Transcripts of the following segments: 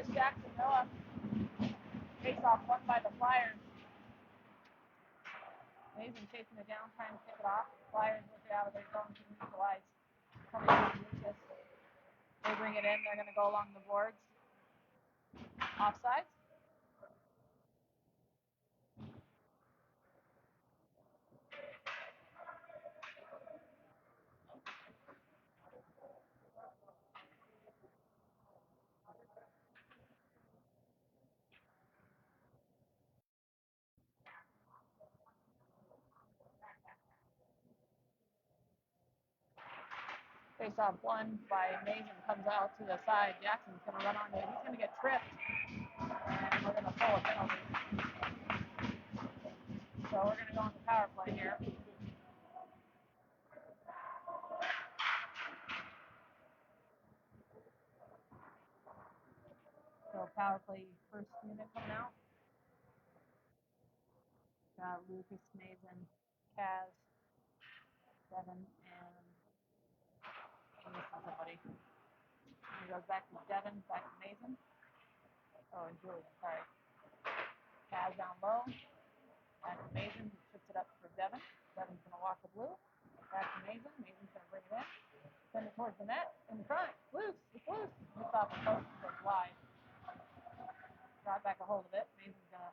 Lucas Jackson Noah. Face off won by the Flyers. Mason chasing it down, trying to pick it off. Flyers with it out of their zone to neutralize. Coming down Lucas. They bring it in. They're going to go along the boards. Offsides. Face off won by Mason, comes out to the side. Jackson's going to run onto it. He's going to get tripped. And we're going to pull a penalty. So we're going to go on the power play here. So power play first unit coming out. Got Lucas, Mason, Kaz, Devin, and I'm missing somebody. He goes back to Devin, back to Mason. Oh, and Julian, sorry. Kaz down low. Back to Mason, he chips it up for Devin. Devin's going to walk the blue. Back to Mason. Mason's going to bring it in. Send it towards the net. In front. Loose. It's loose. It's off the post. It goes wide. Got back a hold of it. Mason's going to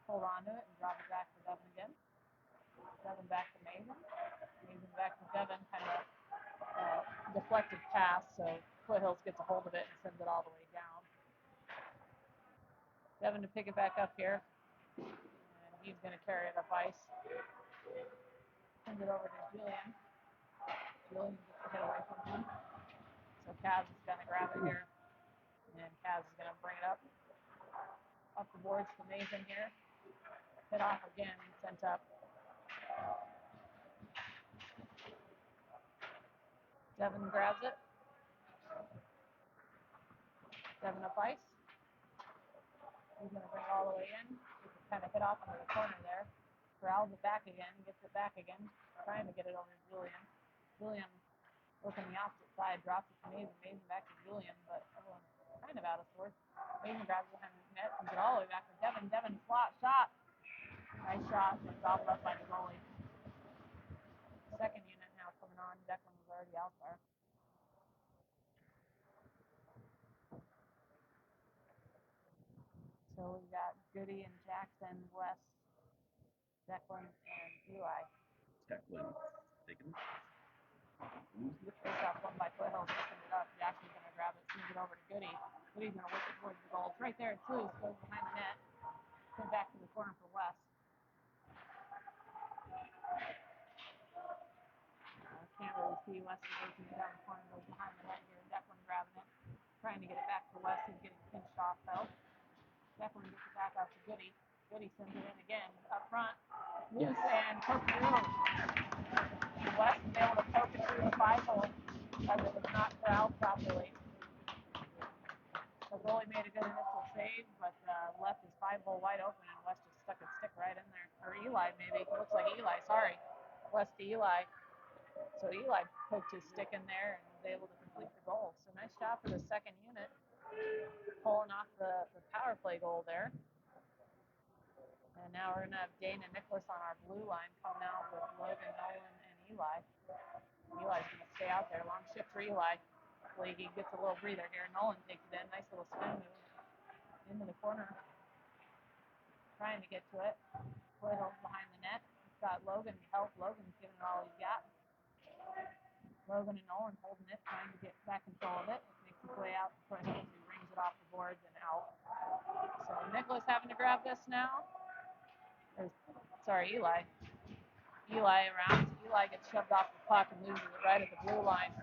hold on to it and drop it back to Devin again. Devin back to Mason. Mason back to Devin. Kind of deflected pass, so Foothills gets a hold of it and sends it all the way down. Devin to pick it back up here. And he's going to carry it up ice. Sends it over to Julian. Julian gets the hit away from him. So Kaz is going to grab it here. And Kaz is going to bring it up the boards to Mason here. Hit off again, sent up. Devin grabs it. Devin up ice. He's going to bring it all the way in. Gets it kind of hit off into the corner there. Corrals it back again, gets it back again, trying to get it over to Julian. Julian working the opposite side, drops it to Mason. Mason back to Julian, but everyone's kind of out of sorts. Mason grabs it behind the net and get all the way back to Devin. Devin slot shot. Nice shot, but gobbled up by the goalie. Second unit now coming on. Declan was already out there. So we got Goody and Jackson, West, Declan, and Eli. Declan taking Face off one by Foothills, picking it up. Jackson's going to grab it, sends it over to Goody. Goody's going to whip it towards the goal. It's right there. It's loose. Goes behind the net. Sent back to the corner for West. Can't really see West is working it down the corner. Goes behind the net here. Declan grabbing it. Trying to get it back to West. He's getting pinched off though. Declan gets it back out to Goody. Goody sends it in again. Up front. Loose and poked through. And West is able to poke it through the 5-hole as it was not corralled properly. The goalie made a good initial save, but left his 5-hole wide open, and West just stuck his stick right in there. Or Eli, maybe. It looks like Eli, sorry. West to Eli. So Eli poked his stick in there and was able to complete the goal. So nice job for the second unit, pulling off the power play goal there. And now we're going to have Dane and Nicholas on our blue line coming out with Logan, Nolan, and Eli. Eli's going to stay out there. Long shift for Eli. Hopefully he gets a little breather here. Nolan takes it in. Nice little spin move into the corner. Trying to get to it. Foothills behind the net. He's got Logan to help. Logan's giving it all he's got. Logan and Nolan holding it, trying to get back control of it. Makes its way out to Foothills, who rings it off the boards and out. So Nicholas having to grab this now. Eli. Eli around. Eli gets shoved off the puck and loses it right at the blue line.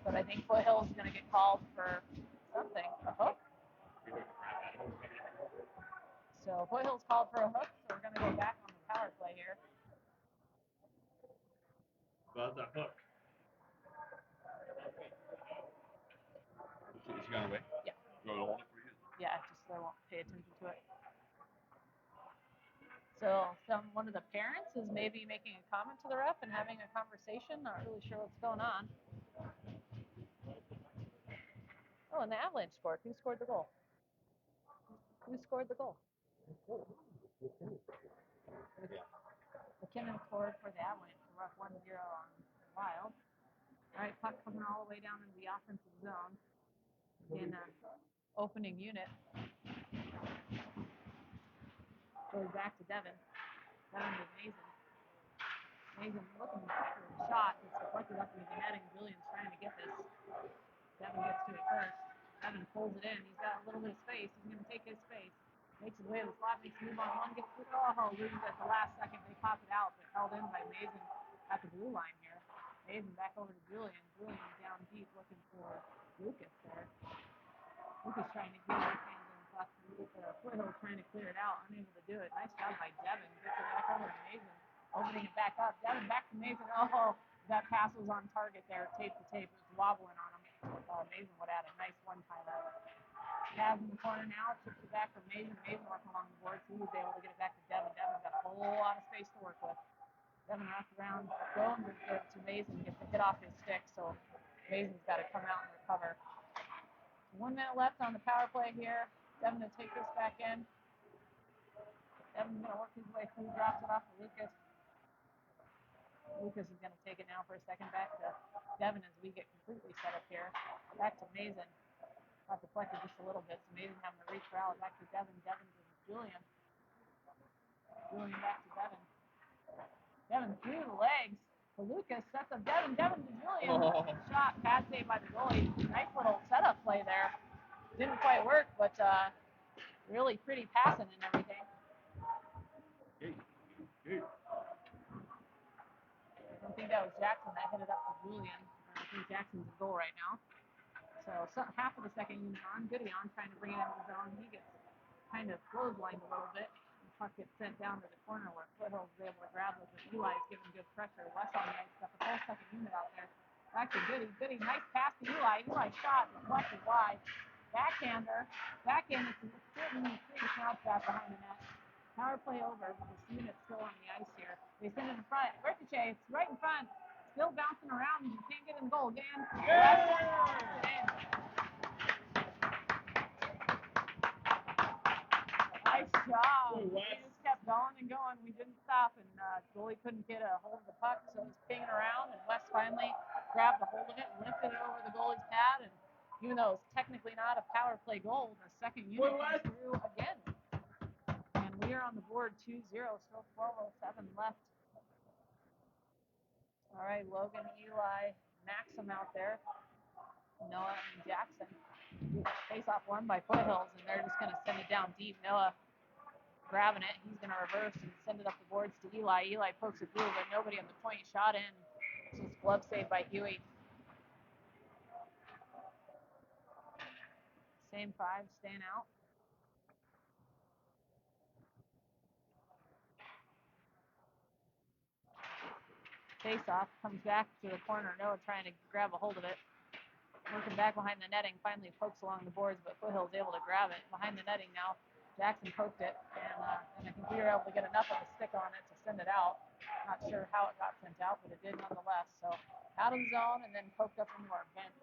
But I think Foothills is going to get called for something. A hook? So Foothills called for a hook, so we're going to go back on the power play here. About the hook. Is he gone away? Yeah. You want to hold it for you? Yeah, just so I won't pay attention to it. So one of the parents is maybe making a comment to the ref and having a conversation. Not really sure what's going on. Oh, and the Avalanche scored. Who scored the goal? Who scored the goal? McKinnon scored for the Avalanche. We're up 1-0 on the Wild. All right, puck coming all the way down into the offensive zone. In opening unit. Goes back to Devin. Devin is amazing. Amazing looking for a shot. It's deflected up into the netting. Julian's trying to get this. Devin gets to it first. Devin pulls it in. He's got a little bit of space. He's going to take his space. Makes his way to the slot. Makes a move on one. Gets it. Oh, loses at the last second. They pop it out, but held in by Mason at the blue line here. Mason back over to Julian. Julian down deep looking for Lucas there. Lucas trying to get his hands in the puck. Foothill trying to clear it out. Unable to do it. Nice job by Devin. Gets it back over to Mason. Opening it back up. Devin back to Mason. Oh, that pass was on target there. Tape to tape. It was wobbling on him. Mason would add a nice one-timer. Cavs in the corner now. Chips it back for Mason. Mason working along the boards. He was able to get it back to Devin. Devin got a whole lot of space to work with. Devin wrapped around. Going to Mason. Gets the hit off his stick. So Mason's got to come out and recover. 1 minute left on the power play here. Devin to take this back in. Devin's going to work his way through. Drops it off to Lucas. Lucas is going to take it now for a second. Back to Devin as we get completely set up here. Back to Mason. Got deflected just a little bit. So Mason having to reach for out. Back to Devin. Devin to Julian. Julian back to Devin. Devin through the legs to Lucas. Sets up Devin. Devin to Julian. Shot. Bad save by the goalie. Nice little setup play there. Didn't quite work, but really pretty passing and everything. I don't think that was Jackson that hit it up to Julian. I think Jackson's in goal right now. So half of the second unit on. Goody on trying to bring it into the zone. He gets kind of clotheslined a little bit. The puck gets sent down to the corner where Foothill is able to grab it. But Eli's giving good pressure. West on the ice. Got the whole second unit out there. Back to Goody. Goody, nice pass to Eli. Eli shot. Deflected wide. Backhander. Backhand is certainly pretty bounce back behind the net. Power play over, but this unit's still on the ice here. They send it in front. Ricochet, it's right in front. Still bouncing around. You can't get in goal again. Nice job. We just kept going and going. We didn't stop, and goalie couldn't get a hold of the puck, so it was pinging around, and West finally grabbed a hold of it and lifted it over the goalie's pad, and even though it's technically not a power play goal, the second unit comes through again. And we are on the board 2-0, still 12:07 left. All right, Logan, Eli, Maxim out there. Noah and Jackson. Face-off won by Foothills, and they're just going to send it down deep. Noah grabbing it. He's going to reverse and send it up the boards to Eli. Eli pokes it through, but nobody on the point. Shot in. Just glove save by Huey. Same five staying out. Face-off comes back to the corner. Noah trying to grab a hold of it. Working back behind the netting, finally pokes along the boards, but Foothill's able to grab it. Behind the netting now, Jackson poked it, and I think we were able to get enough of a stick on it to send it out. Not sure how it got sent out, but it did nonetheless. So out of the zone and then poked up into our bench.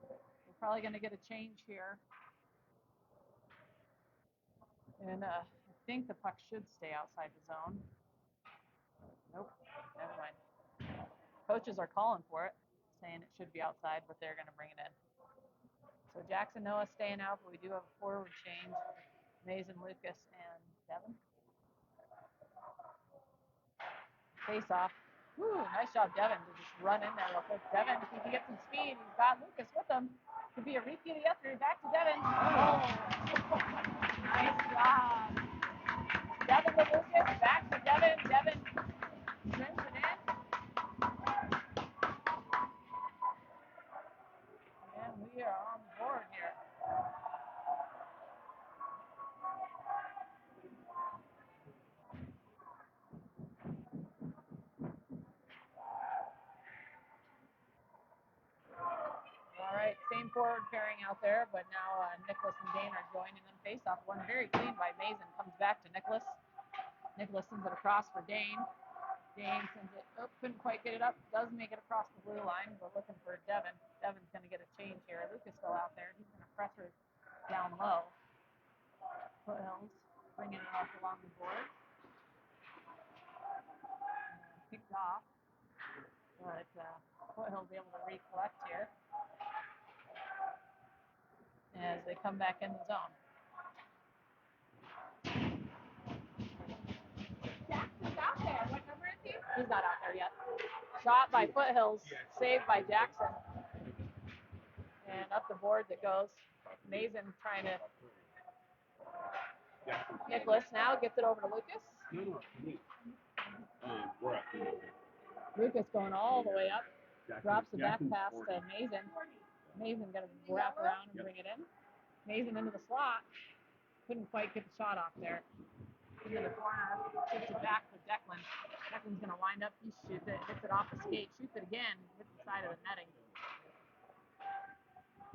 We're probably going to get a change here. And I think the puck should stay outside the zone. Nope, never mind. Coaches are calling for it, saying it should be outside, but they're going to bring it in. So Jackson Noah staying out, but we do have a forward change. Mason, Lucas, and Devin. Face off. Woo, nice job, Devin, to just run in there real quick. Devin, if he can get some speed, he's got Lucas with him. Could be a repeat of yesterday. Back to Devin. Oh, nice job. Devin to Lucas. Back to Devin. Devin trims it in. And we are on the board here. All right, same forward pairing out there, but now Nicholas and Dane are joining them. Face-off one very clean by Mason. Comes back to Nicholas. Nicholas sends it across for Dane. James sends it. Oh, couldn't quite get it up. Does make it across the blue line, but looking for Devin. Devin's going to get a change here. Lucas still out there. He's going to press her down low. Foothills bringing it up along the board. Picked off, but Foothills able to recollect here as they come back in the zone. Jackson's out there. What number is he? He's not out there yet. Shot by Foothills, saved by Jackson. And up the boards it goes. Mason trying to. Nicholas now gets it over to Lucas. Lucas going all the way up. Drops the back pass to Mason. Mason got to wrap around and bring it in. Mason into the slot. Couldn't quite get the shot off there. Into the corner. Shoots it back to Declan. Declan's going to wind up. He shoots it. Hits it off the skate. Shoots it again. Hits the side of the netting.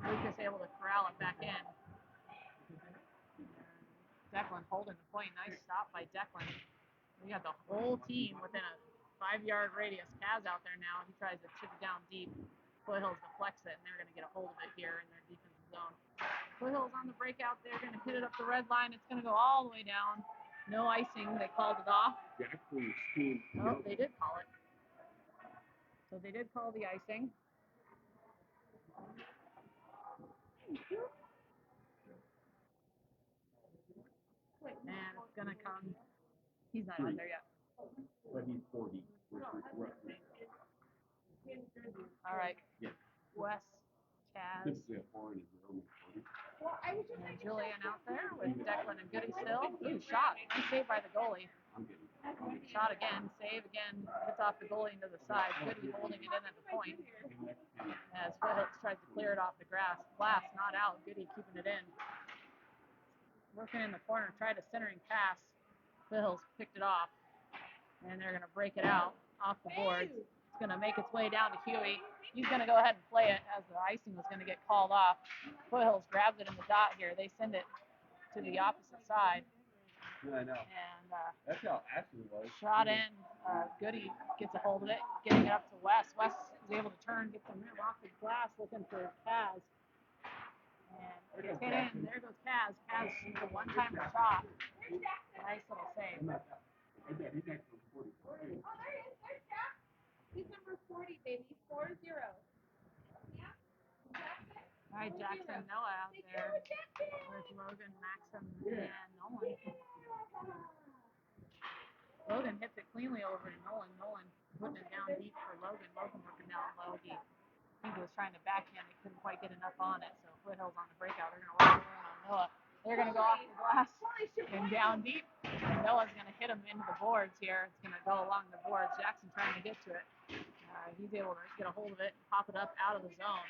Lucas able to corral it back in. Declan holding the point. Nice stop by Declan. We got the whole team within a 5-yard radius. Kaz out there now. He tries to chip it down deep. Foothills deflects it, and they're going to get a hold of it here in their defensive zone. Foothills on the breakout. They're going to hit it up the red line. It's going to go all the way down. No icing. They called it off. Oh, they did call it. So they did call the icing. And it's going to come. He's not out there yet. But he's 40. All right. Yeah. Wes, Kaz, Typically a foreign is only 40. and Julian out there with Declan and Goody still. Ooh, shot. Nice save by the goalie. Shot again. Save again. Hits off the goalie into the side. Goody holding it in at the point. As Foothills tries to clear it off the glass. Not out. Goody keeping it in. Working in the corner. Tried a centering pass. Foothills picked it off. And they're going to break it out off the boards. It's going to make its way down to Huey. He's going to go ahead and play it as the icing was going to get called off. Foothills grabs it in the dot here. They send it to the opposite side. Yeah, I know. And that's how Ashley was. Shot in. Goody gets a hold of it, getting it up to Wes. Wes is able to turn, get the rim off the glass, looking for Kaz. And it's hit in. There goes Kaz. Kaz shoots a one-timer shot. Nice little save. He's actually 40. Oh, there he is. There's Jack. He's number 40, baby. 40. Yeah. All right, Jackson Noah out there with Logan, Maxim, and Nolan. Logan hits it cleanly over to Nolan. Nolan putting it down deep for Logan. Logan working down low. He was trying to backhand. He couldn't quite get enough on it. So Foothills on the breakout. They're going to work it on Noah. They're going to go off the glass and down deep. And Noah's going to hit him into the boards here. It's going to go along the boards. Jackson trying to get to it. He's able to get a hold of it and pop it up out of the zone.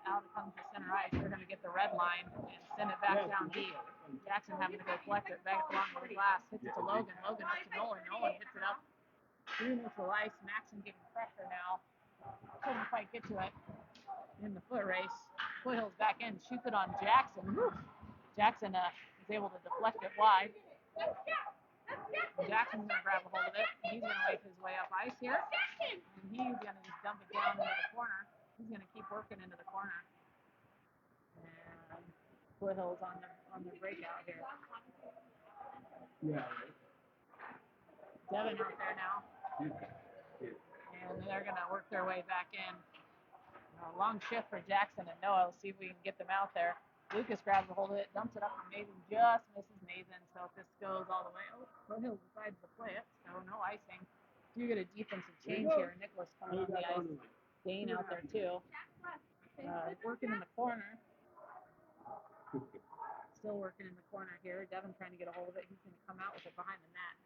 Out comes the center ice. They're going to get the red line and send it back down deep. Jackson having to go collect it back along the glass. Hits it to Logan. Logan up to Nolan. Nolan hits it up through neutral ice. Maxon getting pressure now. Couldn't quite get to it in the foot race. Foothills back in. Shoots it on Jackson. Woo. Jackson is able to deflect it wide. Jackson's going to grab a hold of it. He's going to make his way up ice here. And he's going to just dump it down into the corner. He's going to keep working into the corner. And Foothills on the breakout here. Yeah. Devin out there now. And they're going to work their way back in. Long shift for Jackson and Noah. We'll see if we can get them out there. Lucas grabs a hold of it, dumps it up for Mason, just misses Mason. So if this goes all the way, Foothills decides to play it, so no icing. Do get a defensive change here. Nicholas coming on the ice. Dane out there too. Working in the corner. Still working in the corner here. Devin trying to get a hold of it. He's going to come out with it behind the net.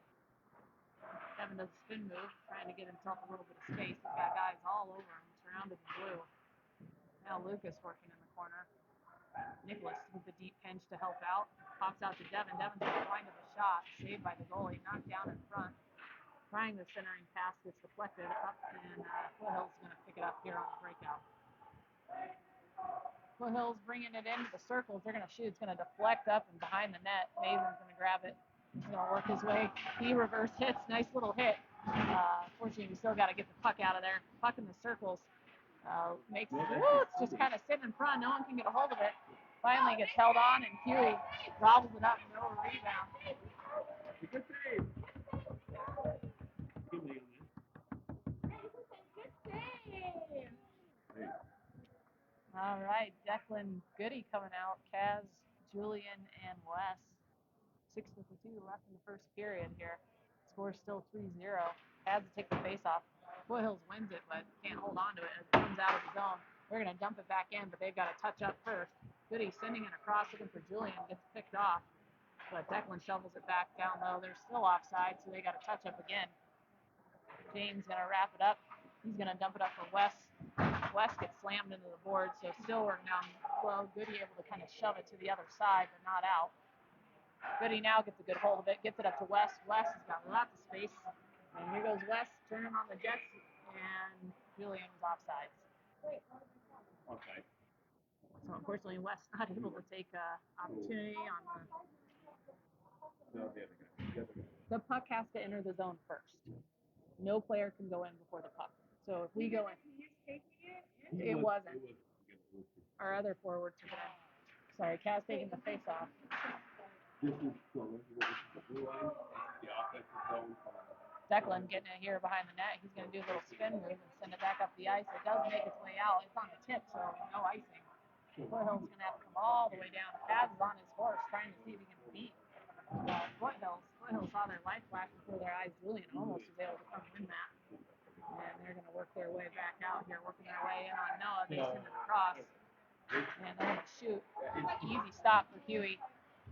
Devin does a spin move, trying to get himself a little bit of space. He's got guys all over him, surrounded in blue. Now Lucas working in the corner. Nicholas with the deep pinch to help out. Pops out to Devin. Devin's going to wind up a shot. Saved by the goalie. Knocked down in front. Trying the centering pass. Gets deflected up. And Foothills is going to pick it up here on the breakout. Foothills bringing it into the circles. They're going to shoot. It's going to deflect up and behind the net. Mason's going to grab it. He's going to work his way. He reverse hits. Nice little hit. Fortunately, we still got to get the puck out of there. Puck in the circles. Makes it's just kind of sitting in front. No one can get a hold of it. Finally gets held on, and Huey gobbles it up. No rebound. Good save. All right, Declan Goody coming out. Kaz, Julian, and Wes. 6:52 left in the first period here. Score's still 3-0. Kaz to take the face off. Foothills wins it, but can't hold on to it as it comes out of the zone. They're going to dump it back in, but they've got to touch up first. Goody sending it across, looking for Julian, gets picked off. But Declan shovels it back down low. They're still offside, so they got to touch up again. James going to wrap it up. He's going to dump it up for Wes. Wes gets slammed into the board, so still working down low. Goody able to kind of shove it to the other side, but not out. Goody now gets a good hold of it, gets it up to Wes. Wes has got lots of space. And here goes Wes turning on the Jets, and Julian's offsides. Okay. So unfortunately, Wes not able to take opportunity on No, the other guy. the puck has to enter the zone first. No player can go in before the puck. So if we go in, it wasn't. Our other forward took it in. Sorry, Kaz taking the face off. This is the blue line. The offensive zone. Declan getting it here behind the net. He's going to do a little spin move and send it back up the ice. It does make its way out. It's on the tip, so no icing. Foothill's going to have to come all the way down. Kaz is on his horse trying to see if he can beat Foothills. Foothills saw their life flash before their eyes. Julian almost was able to come win that. And they're going to work their way back out here, working their way in on Noah. They send it across. And they're going to shoot. Easy stop for Huey.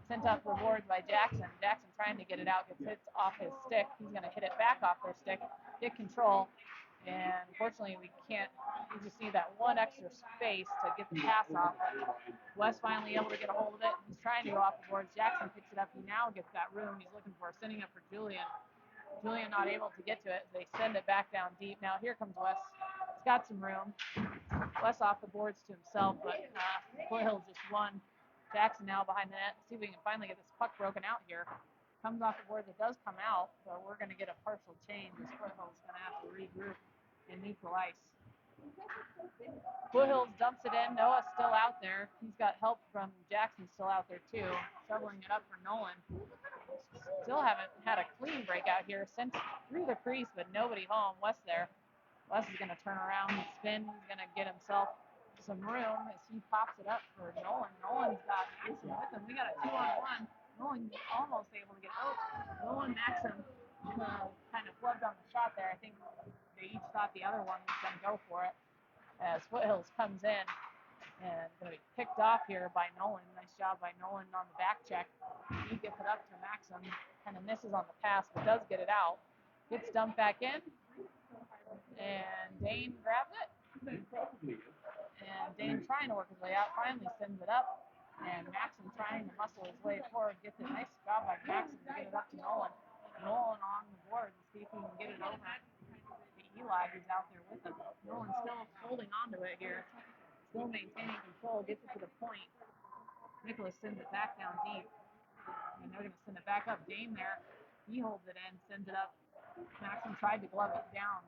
Sent up for boards by Jackson. Jackson trying to get it out, gets hit off his stick. He's going to hit it back off their stick, get control. And unfortunately, we can't. We just need that one extra space to get the pass off. Wes finally able to get a hold of it. He's trying to go off the boards. Jackson picks it up. He now gets that room he's looking for, sending it for Julian. Julian not able to get to it. They send it back down deep. Now here comes Wes. He's got some room. Wes off the boards to himself, but Foothills just won. Jackson now behind the net. See if we can finally get this puck broken out here. Comes off the boards. It does come out, but we're going to get a partial change as Foothills going to have to regroup and neutral ice. Foothills dumps it in. Noah's still out there. He's got help from Jackson still out there too. Shoveling it up for Nolan. Still haven't had a clean breakout here. Sent through the crease, but nobody home. Wes there. Wes is going to turn around and spin. He's going to get himself some room as he pops it up for Nolan. Nolan's got Maxim with him. We got a 2-on-1. Nolan almost able to get Nolan Maxim kind of flubbed on the shot there. I think they each thought the other one was going to go for it as Foothills comes in and going to be picked off here by Nolan. Nice job by Nolan on the back check. He gets it up to Maxim. Kind of misses on the pass, but does get it out. Gets dumped back in. And Dane grabs it. And Dane trying to work his way out, finally sends it up. And Maxim trying to muscle his way forward, gets a nice job by Maxim to get it up to Nolan. Nolan on the board to see if he can get it over to Eli, who's out there with him. Nolan's still holding on to it here, still maintaining control, gets it to the point. Nicholas sends it back down deep. And they're going to send it back up. Dane there, he holds it in, sends it up. Maxim tried to glove it down.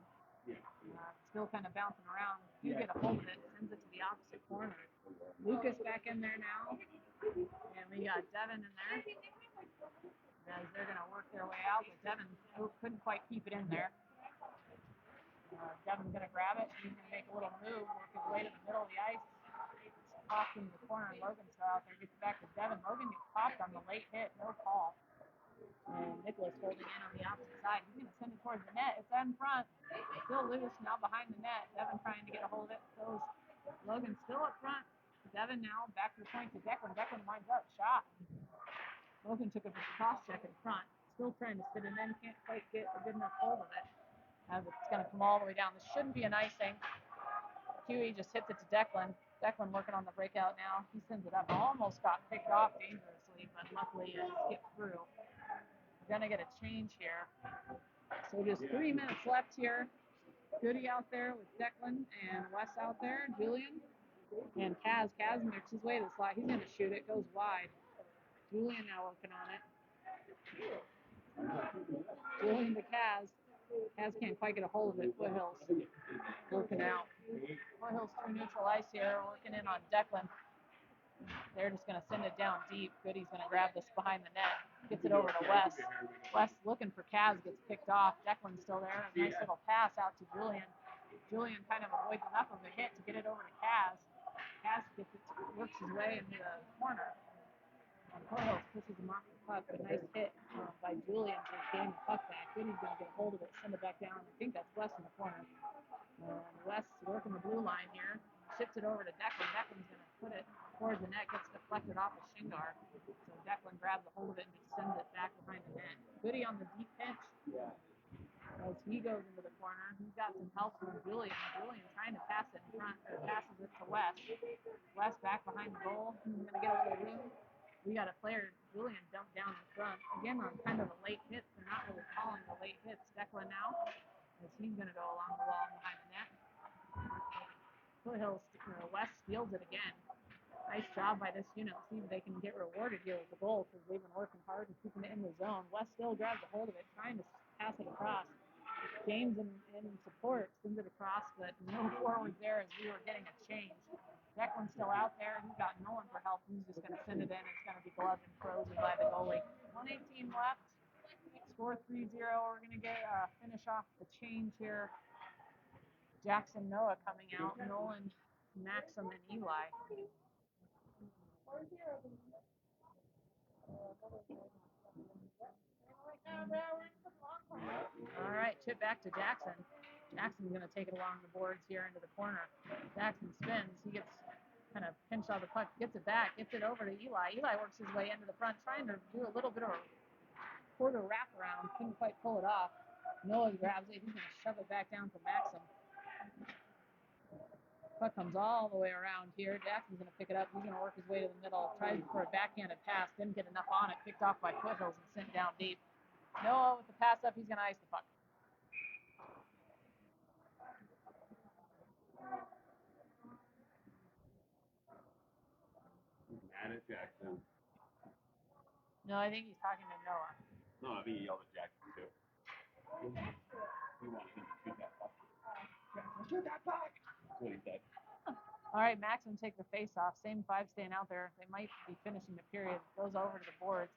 Still kind of bouncing around. You get a hold of it, sends it to the opposite corner. Lucas back in there now. And we got Devin in there. As they're going to work their way out, but Devin couldn't quite keep it in there. Devin's going to grab it. He's going to make a little move, work his way to the middle of the ice. Popped into the corner, and Logan's still out there. Gets back to Devin. Logan gets popped on the late hit, no call. And Nicholas holding in on the opposite side. He's going to send it towards the net. It's in front. Still loose now behind the net. Devin trying to get a hold of it. So Logan still up front. Devin now back to the point to Declan. Declan winds up. Shot. Logan took a cross check in front. Still trying to fit it in. Can't quite get a good enough hold of it. As it's going to come all the way down. This shouldn't be an icing. Huey just hits it to Declan. Declan working on the breakout now. He sends it up. Almost got picked off dangerously, but luckily it skipped through. We're going to get a change here. So just 3 minutes left here. Goody out there with Declan and Wes out there. Julian and Kaz. Kaz makes his way to the slot. He's going to shoot it. Goes wide. Julian now working on it. Julian to Kaz. Kaz can't quite get a hold of it. Foothill's working out. Foothill's through neutral ice here, working in on Declan. They're just going to send it down deep. Goody's going to grab this behind the net. Gets it over to Wes. Wes looking for Kaz, gets picked off. Declan's still there. A nice little pass out to Julian. Julian kind of avoids enough of a hit to get it over to Kaz. Kaz gets it, works his way into the corner. Foothill pushes him off the puck. A nice hit by Julian to gain the puck back. Goody's going to get a hold of it, send it back down. I think that's Wes in the corner. Wes working the blue line here. Ships it over to Declan. Declan's going to put it towards the net. Gets deflected off of Shingar. So Declan grabs a hold of it and just sends it back behind the net. Goody on the deep pinch. As he goes into the corner. He's got some help from Julian. Julian trying to pass it in front. Or passes it to Wes. Wes back behind the goal. He's going to get a little room. We got a player, Julian, dumped down in front. Again, on kind of a late hit. They're not really calling the late hits. Declan now, as he's going to go along the wall behind the net. Foothill West steals it again. Nice job by this unit. See if they can get rewarded here with the goal because they've been working hard and keeping it in the zone. West still grabs a hold of it, trying to pass it across. James in support sends it across, but no forward there as we were getting a change. Declan's still out there. He's got no one for help. He's just going to send it in. It's going to be gloved and frozen by the goalie. 1:18 left. Score 3-0. We're going to get finish off the change here. Jackson Noah coming out. Nolan, Maxim, and Eli. All right, chip back to Jackson. Jackson's going to take it along the boards here into the corner. Jackson spins. He gets kind of pinched off the puck, gets it back, gets it over to Eli. Eli works his way into the front, trying to do a little bit of a quarter wraparound. Couldn't quite pull it off. Noah grabs it. He's going to shove it back down to Maxim. Puck comes all the way around here. Jackson's going to pick it up. He's going to work his way to the middle. Tries for a backhanded pass. Didn't get enough on it. Picked off by Foothills and sent down deep. Noah with the pass up. He's going to ice the puck. He's mad at Jackson. No, I think he's talking to Noah. No, I think he yelled at Jackson too. He wanted him to shoot that puck. Shoot that puck! That's what he said. All right, Maxim take the face-off. Same five staying out there. They might be finishing the period. Goes over to the boards.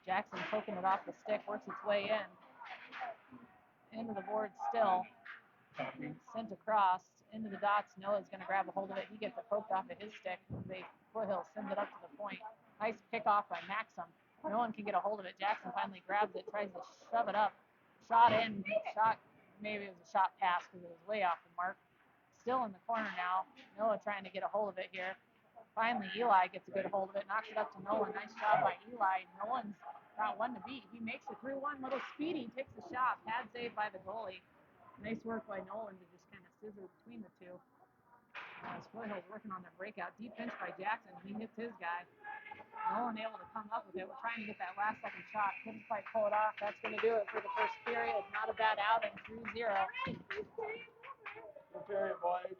Jackson poking it off the stick. Works its way in. Into the boards still. Sent across. Into the dots. Noah's going to grab a hold of it. He gets it poked off of his stick. Foothill sends it up to the point. Nice pick off by Maxim. No one can get a hold of it. Jackson finally grabs it. Tries to shove it up. Shot in. Shot. Maybe it was a shot pass because it was way off the mark. Still in the corner now. Noah trying to get a hold of it here. Finally, Eli gets a good hold of it. Knocks it up to Nolan. Nice job by Eli. Nolan's got one to beat. He makes it through one. Little speedy. Takes the shot. Pad saved by the goalie. Nice work by Nolan to just kind of scissor between the two. Foothill's working on their breakout. Deep pinch by Jackson. He hits his guy. Nolan able to come up with it. We're trying to get that last second shot. Couldn't quite pull it off. That's going to do it for the first period. Not a bad outing. 3-0. Good period, boys.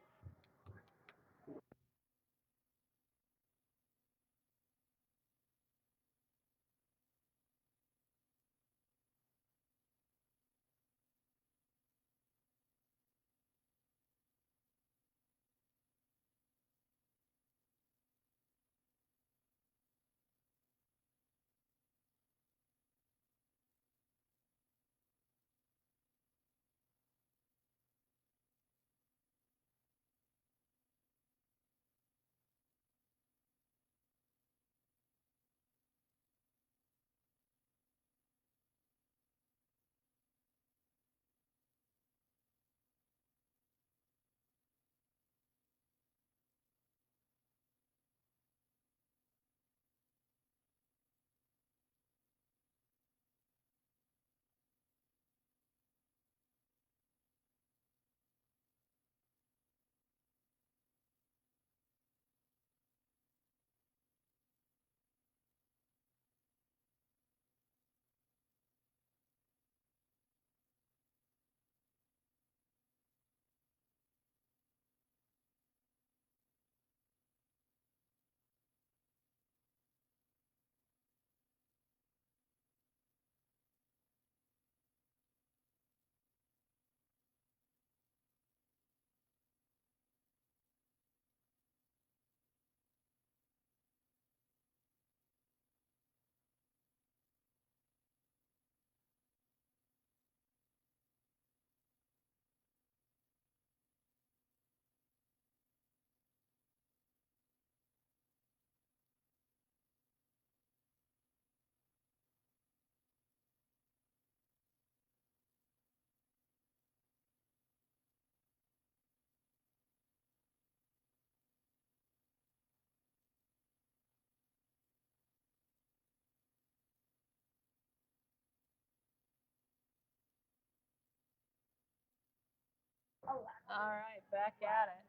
All right, back at it.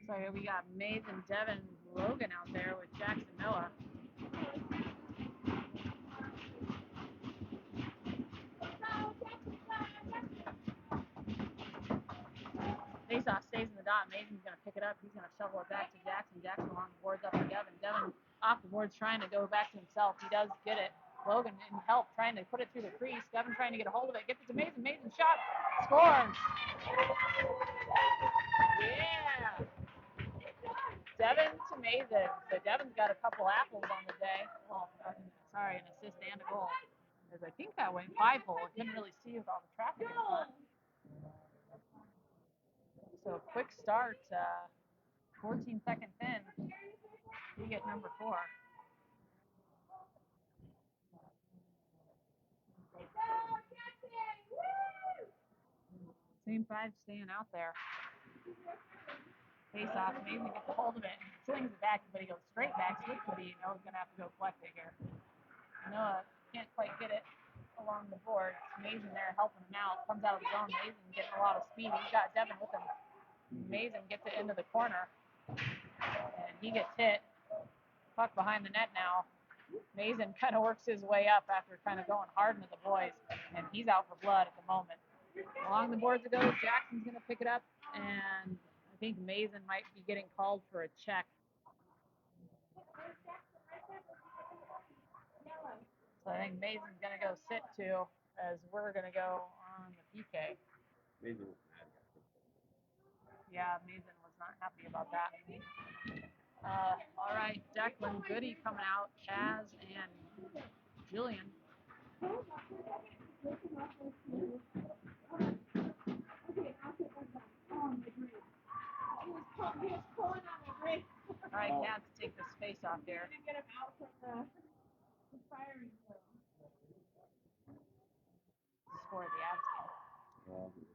So here we got Mason, Devin, Logan out there with Jackson Noah. Faceoff stays in the dot. Mason's going to pick it up. He's going to shovel it back to Jackson. Jackson along the boards up to Devin. Devin off the boards trying to go back to himself. He does get it. Logan in help trying to put it through the crease. Devin trying to get a hold of it. Gets it to Mason. Mason shot. Scores. Yeah. Devin to Mason. So Devin's got a couple apples on the day. Well, sorry, an assist and a goal. Because I think that went 5-hole. I couldn't really see with all the traffic in front. So quick start. 14 seconds in. We get number 4. Same 5 staying out there. Face off. Mason gets a hold of it. Slings it back, but he goes straight back. Swiftly, Noah's going to have to go collect it here. Noah can't quite get it along the board. Mason there helping him out. Comes out of the zone. Mason getting a lot of speed. He's got Devin with him. Mason gets it into the corner. And he gets hit. Puck behind the net now. Mason kind of works his way up after kind of going hard into the boys. And he's out for blood at the moment. Along the boards it goes. Jackson's going to pick it up. And I think Mason might be getting called for a check. So I think Mason's going to go sit too, as we're going to go on the PK. Mason was mad. Yeah, Mason was not happy about that. All right, Declan Goody coming out, Chaz and Jillian. All right, Cats take this face off here. Get him out from the firing zone. Score the Avs game.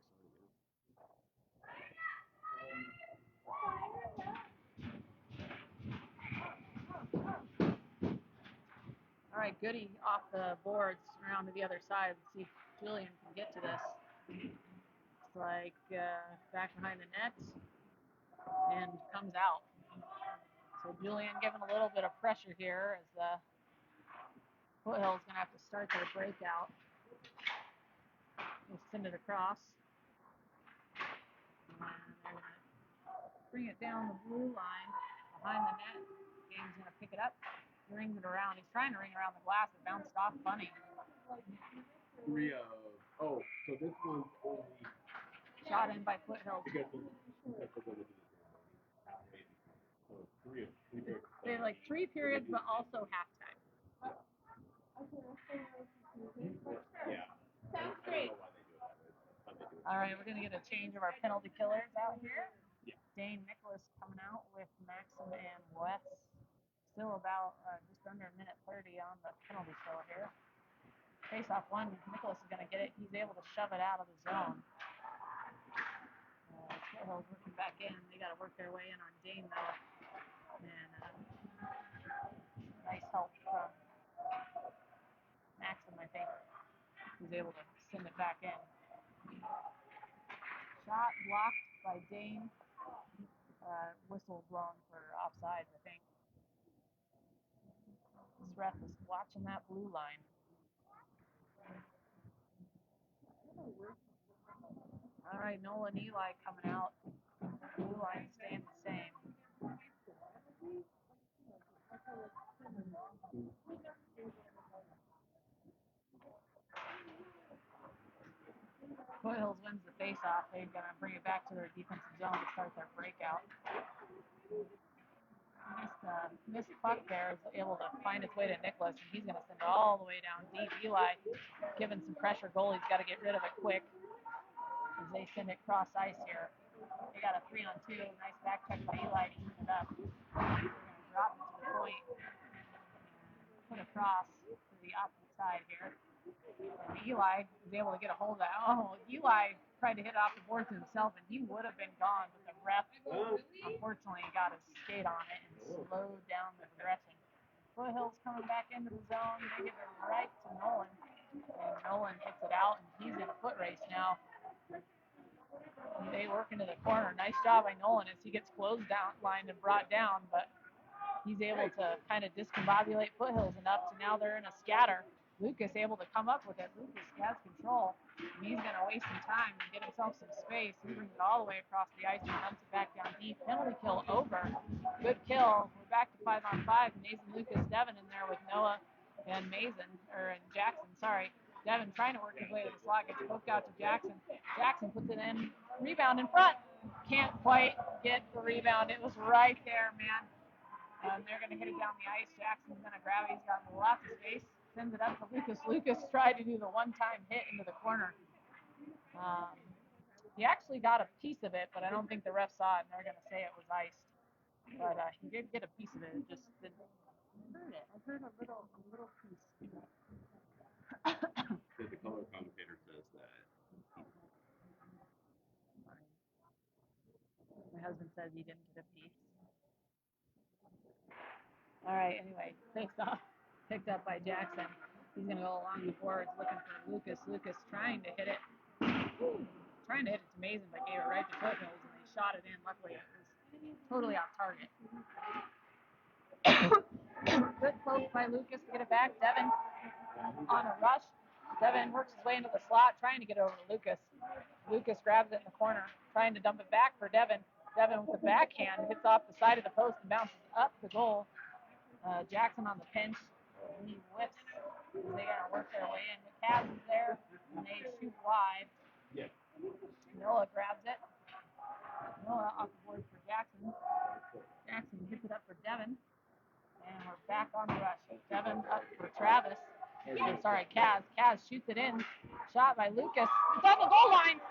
All right, Goody off the boards around to the other side. Let's see if Jillian can get to this. It's like back behind the net and comes out. So Julian giving a little bit of pressure here as the Foothill's going to have to start their breakout. We'll send it across. And they're going to bring it down the blue line behind the net. Game's going to pick it up. He rings it around. He's trying to ring around the glass. It bounced off funny. 3 of. Oh, so this one's only. Shot in by Foothills. Because so 3 of 3 periods. They have like 3 periods, but also halftime. Yeah. Sounds great. All right, we're going to get a change of our penalty killers out here. Yeah. Dane Nicholas coming out with Maxim and Wes. Still about just under a minute 30 on the penalty kill here. Face off one, Nicholas is going to get it. He's able to shove it out of the zone. Foothill's working back in. They got to work their way in on Dane though. And nice help from Maxim, I think. He's able to send it back in. Shot blocked by Dane. Whistle blown for offsides, I think. This ref is watching that blue line. All right, Nolan Eli coming out. Blue line staying the same. Foothills wins the faceoff. They're going to bring it back to their defensive zone to start their breakout. Missed puck there is able to find its way to Nicholas, and he's going to send it all the way down deep. Eli giving some pressure. Goalie's got to get rid of it quick as they send it cross ice here. They got a 3-on-2. Nice back check by Eli to even it up. They're going to drop it to the point and put across to the opposite side here. And Eli was able to get a hold of that. Oh, Eli tried to hit it off the board to himself, and he would have been gone, but the ref unfortunately got his skate on it and slowed down the progression. Foothill's coming back into the zone. They give it right to Nolan, and Nolan hits it out, and he's in a foot race now. They work into the corner. Nice job by Nolan as he gets closed down, lined and brought down, but he's able to kind of discombobulate Foothills enough to now they're in a scatter. Lucas able to come up with it. Lucas has control. And he's going to waste some time and get himself some space. He brings it all the way across the ice and dumps it back down deep. Penalty kill over. Good kill. We're back to 5-on-5. Mason, Lucas, Devin in there with Noah and Jackson. Sorry. Devin trying to work his way to the slot. Gets poked out to Jackson. Jackson puts it in. Rebound in front. Can't quite get the rebound. It was right there, man. And they're going to hit it down the ice. Jackson's going to grab it. He's got lots of space. Sends it up to Lucas. Lucas tried to do the one-time hit into the corner. He actually got a piece of it, but I don't think the ref saw it, and they're going to say it was iced. But he did get a piece of it. It just didn't hurt it. I heard a little piece. So the color commentator says that. My husband says he didn't get a piece. All right, anyway, face off. Picked up by Jackson. He's going to go along the boards looking for Lucas. Lucas trying to hit it. Trying to hit it to Mason, but gave it right to Foothills, and they shot it in. Luckily, it was totally off target. Good poke by Lucas to get it back. Devin on a rush. Devin works his way into the slot, trying to get over to Lucas. Lucas grabs it in the corner, trying to dump it back for Devin. Devin with the backhand hits off the side of the post and bounces up the goal. Jackson on the pinch. He whips. They gotta work their way in. McCabe is there, and they shoot wide. Noah grabs it. Noah off the board for Jackson. Jackson hits it up for Devin. And we're back on the rush. Devin up for Travis. Kaz. Kaz shoots it in. Shot by Lucas. It's on the goal line.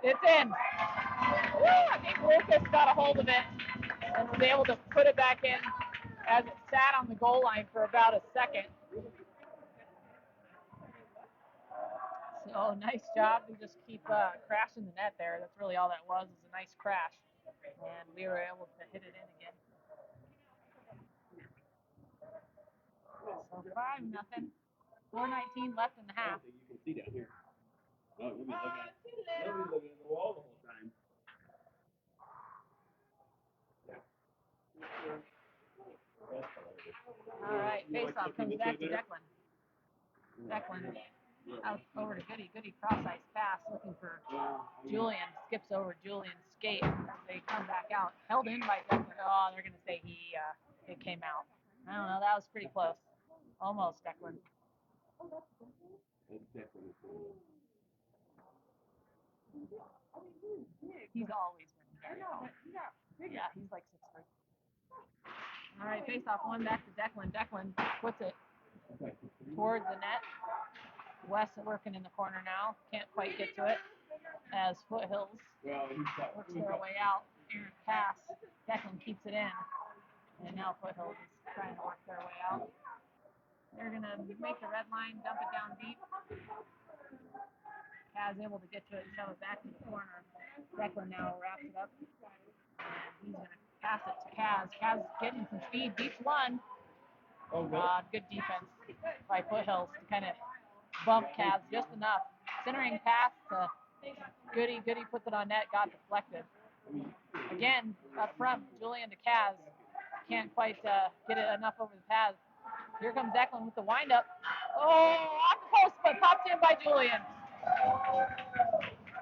It's in. Woo! I think Lucas got a hold of it and was able to put it back in as it sat on the goal line for about a second. So nice job to just keep crashing the net there. That's really all that was a nice crash. And we were able to hit it in again. So 5-0. 4:19 left in the half. You can see down here. No, we'll be looking at the wall the whole time. All right, face-off comes back to Declan. Declan out over to Goody. Goody cross-ice pass looking for Julian. Skips over Julian's skate as they come back out. Held in by Declan. Oh, they're going to say it came out. I don't know. That was pretty close. Almost, Declan. He's always been very tall. Yeah, he's like 6'3". All right, face-off one back to Declan. Declan puts it towards the net. Wes working in the corner now. Can't quite get to it as Foothills works their way out. Aaron pass. Declan keeps it in. And now Foothills is trying to work their way out. They're going to make the red line, dump it down deep. Kaz able to get to it and shove it back to the corner. Declan now wraps it up. And he's going to pass it to Kaz. Kaz getting some speed. Beats one. Good defense by Foothills to kind of bump Kaz just enough. Centering pass to Goody. Goody puts it on net. Got deflected. Again, up front, Julian to Kaz. Can't quite get it enough over the pads. Here comes Declan with the windup. Oh, off the post, but popped in by Julian.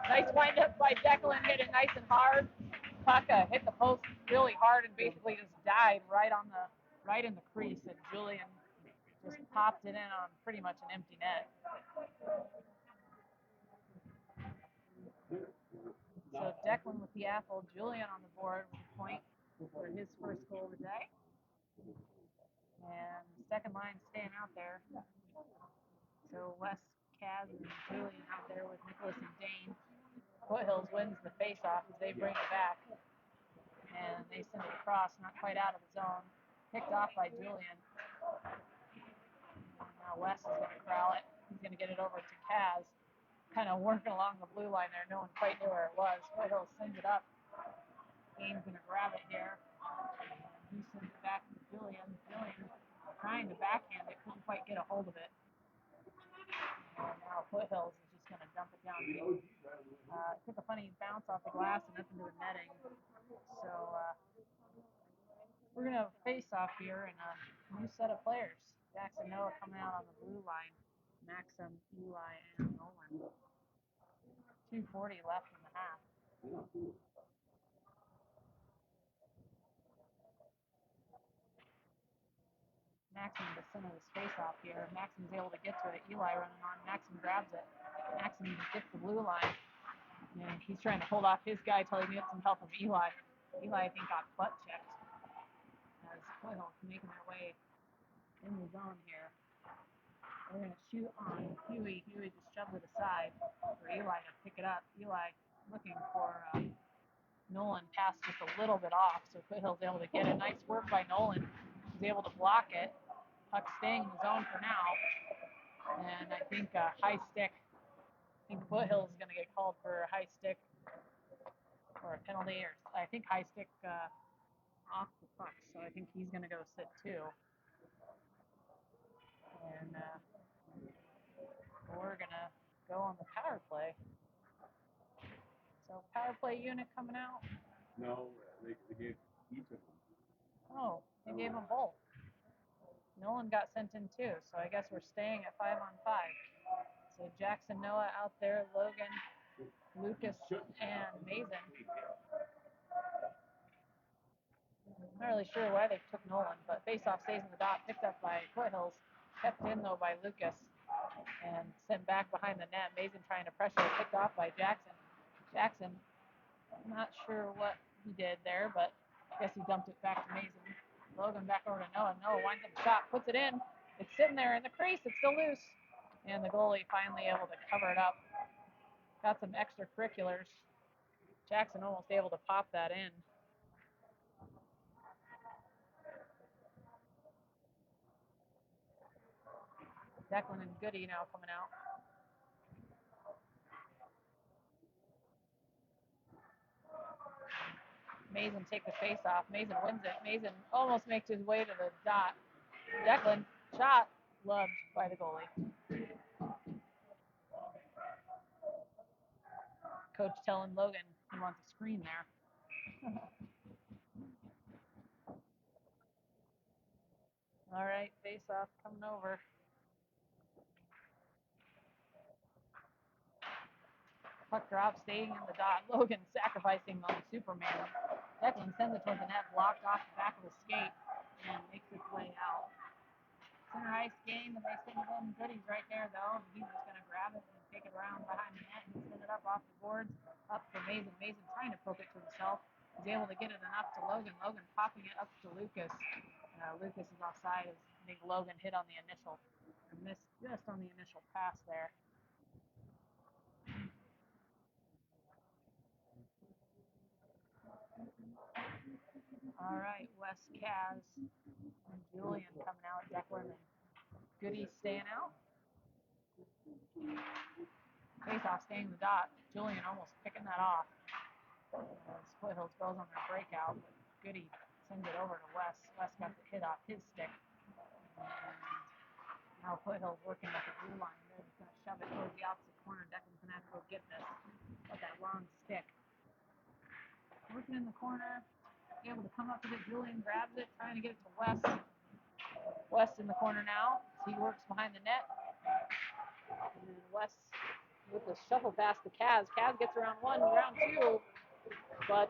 Nice windup by Declan. Hit it nice and hard. Puck hit the post really hard and basically just died right in the crease. And Julian just popped it in on pretty much an empty net. So Declan with the apple. Julian on the board with a point for his first goal of the day. And the second line staying out there. So Wes, Kaz, and Julian out there with Nicholas and Dane. Foothills wins the face-off as they bring it back. And they send it across, not quite out of the zone. Picked off by Julian. And now Wes is going to corral it. He's going to get it over to Kaz. Kind of working along the blue line there. No one quite knew where it was. Foothills sends it up. Dane's going to grab it here. And he sends it back to Julian. Julian trying to backhand it. Couldn't quite get a hold of it. And now Foothills is just going to dump it down deep. It took a funny bounce off the glass and up into the netting. So we're going to face off here in a new set of players. Jackson Noah coming out on the blue line. Maxim, Eli, and Nolan. 2:40 left in the half. Maxim to center this face off here. Maxim's able to get to it. Eli running on. Maxim grabs it. Maxim gets the blue line. And he's trying to hold off his guy till he gets some help from Eli. Eli, I think, got butt checked as Foothill making their way in the zone here. They're going to shoot on Huey. Huey just shoved it aside for Eli to pick it up. Eli looking for Nolan, passed just a little bit off, so Foothill's able to get it. Nice work by Nolan. He's able to block it. Puck staying in the zone for now. And I think high stick. I think Foothill's going to get called for a high stick or a penalty, or I think high stick off the puck. So I think he's going to go sit too. And we're going to go on the power play. So power play unit coming out. No, they gave each of them. Oh, they gave them both. Nolan got sent in too, so I guess we're staying at 5-on-5. So Jackson Noah out there, Logan, Lucas, and Mason. Not really sure why they took Nolan, but faceoff stays in the dot, picked up by Foothills, kept in though by Lucas, and sent back behind the net. Mason trying to pressure, picked off by Jackson. Jackson, not sure what he did there, but I guess he dumped it back to Mason. Logan back over to Noah. Noah winds up the shot, puts it in. It's sitting there in the crease. It's still loose. And the goalie finally able to cover it up. Got some extracurriculars. Jackson almost able to pop that in. Declan and Goody now coming out. Mason take the face off. Mason wins it. Mason almost makes his way to the dot. Declan, shot, loved by the goalie. Coach telling Logan he wants a screen there. All right, face off coming over. Puck drop, staying in the dot. Logan sacrificing on Superman. Declan sends it towards the net, blocked off the back of the skate, and makes its way out. Center ice game, and they send it in. Goody's right there, though, and he's just going to grab it and take it around behind the net and send it up off the boards, up for Mason. Mason trying to poke it to himself. He's able to get it enough to Logan. Logan popping it up to Lucas. Lucas is offside as I think Logan hit on the initial, or missed just on the initial pass there. All right, Wes Kaz and Julian coming out. Declan and Goody staying out. Face-off staying in the dot. Julian almost picking that off. Foothills goes on their breakout, but Goody sends it over to Wes. Wes got the hit off his stick. And now Foothills working at the blue line. They're just going to shove it towards the opposite corner. Declan's going to have to go get this with that long stick. Working in the corner. Able to come up with it. Julian grabs it, trying to get it to Wes. Wes in the corner now. He works behind the net. And then Wes with the shuffle pass to Kaz. Kaz gets around one, round two, but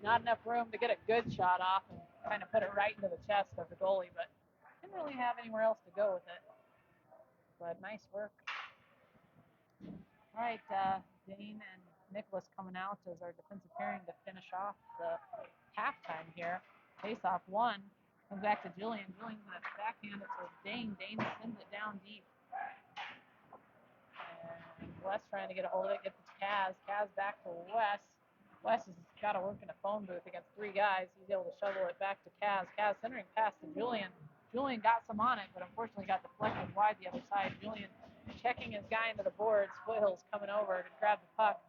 not enough room to get a good shot off and kind of put it right into the chest of the goalie, but didn't really have anywhere else to go with it. But nice work. All right, Dane and Nicholas coming out as our defensive pairing to finish off the halftime here. Face-off one. Comes back to Julian. Julian's going to backhand it to Dane. Dane sends it down deep. And Wes trying to get a hold of it. Gets it to Kaz. Kaz back to Wes. Wes has got to work in a phone booth against three guys. He's able to shovel it back to Kaz. Kaz centering pass to Julian. Julian got some on it, but unfortunately got deflected wide the other side. Julian checking his guy into the boards. Foothills coming over to grab the puck.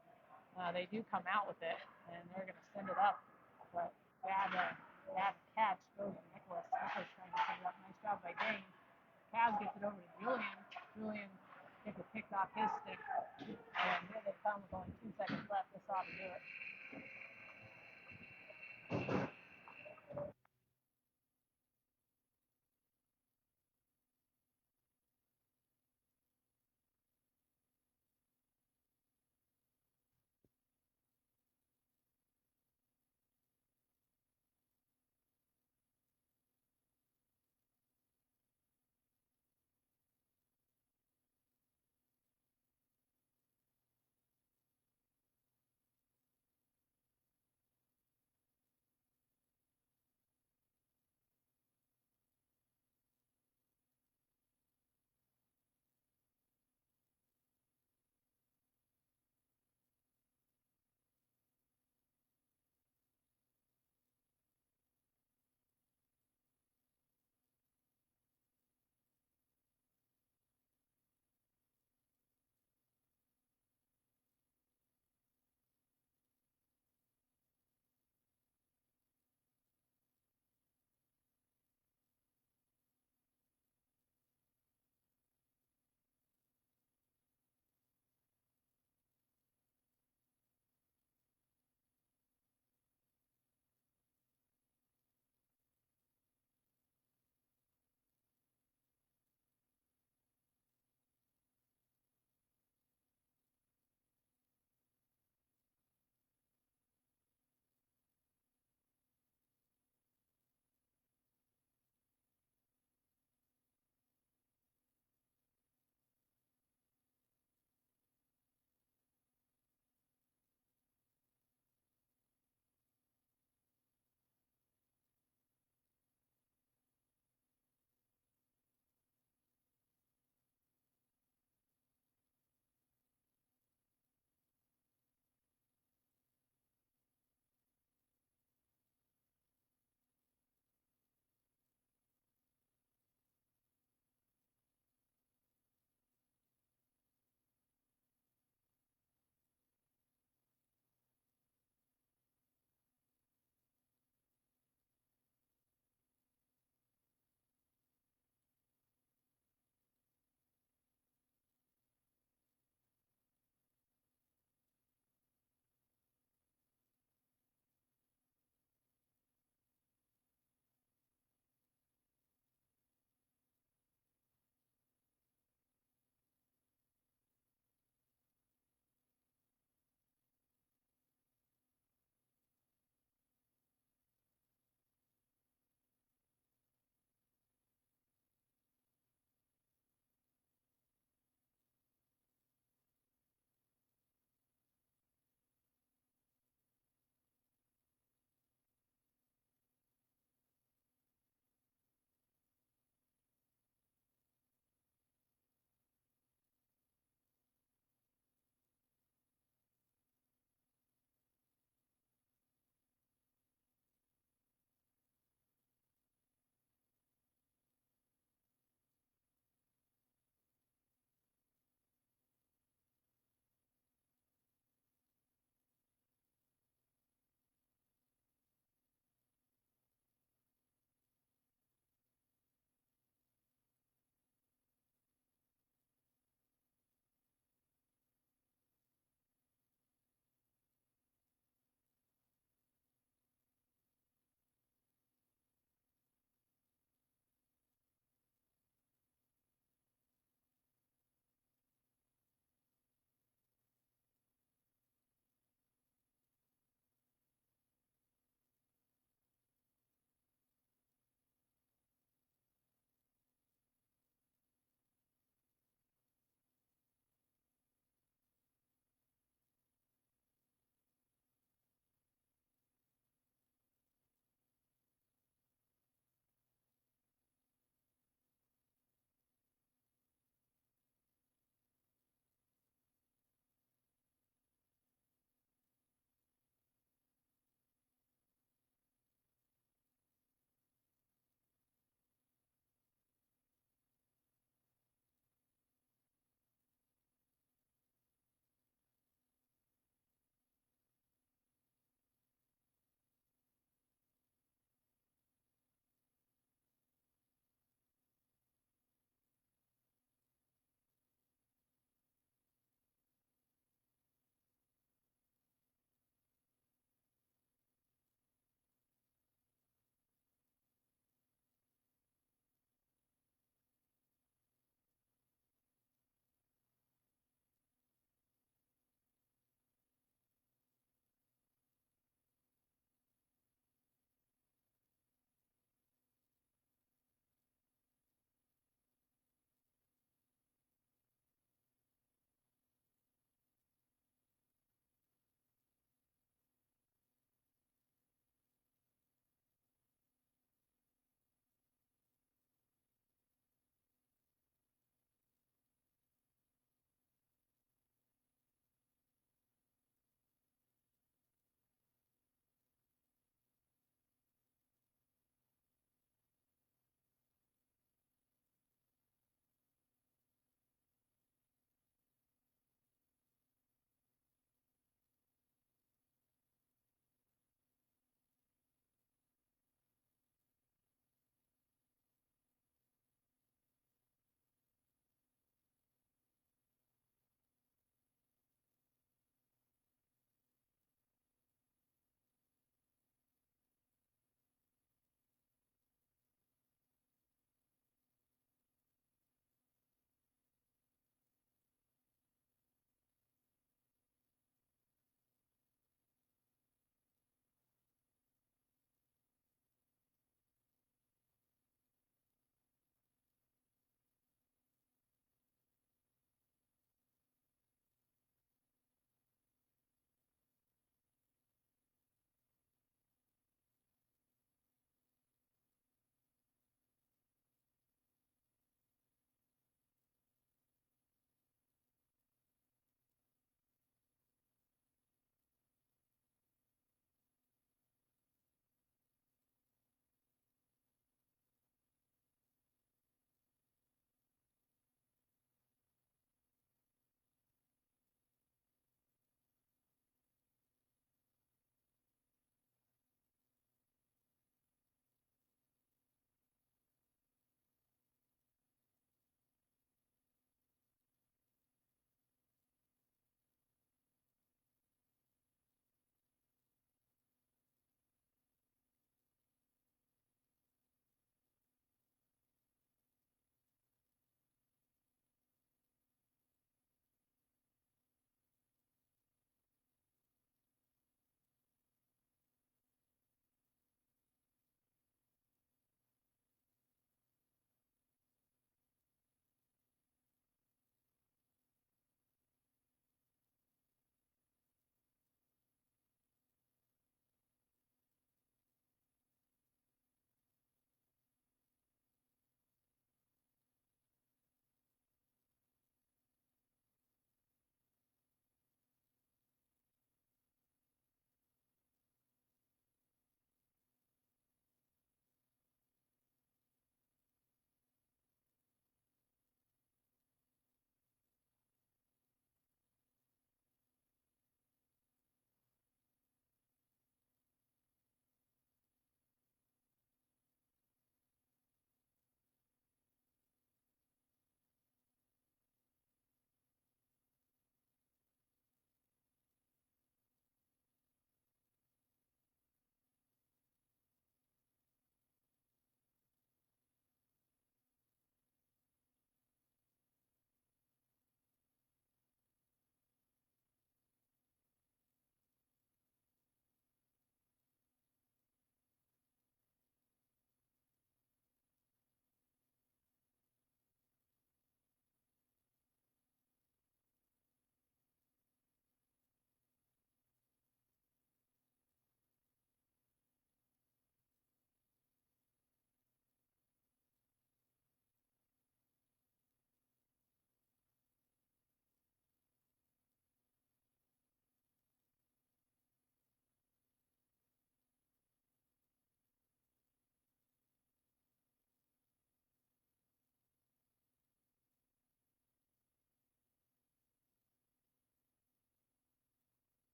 They do come out with it, and they're going to send it up. But bad catch goes to Nicholas. Nicholas trying to send it up. Nice job by Dane. Kaz gets it over to Julian. Julian think it picked off his stick. And here they come with only 2 seconds left. This ought to do it.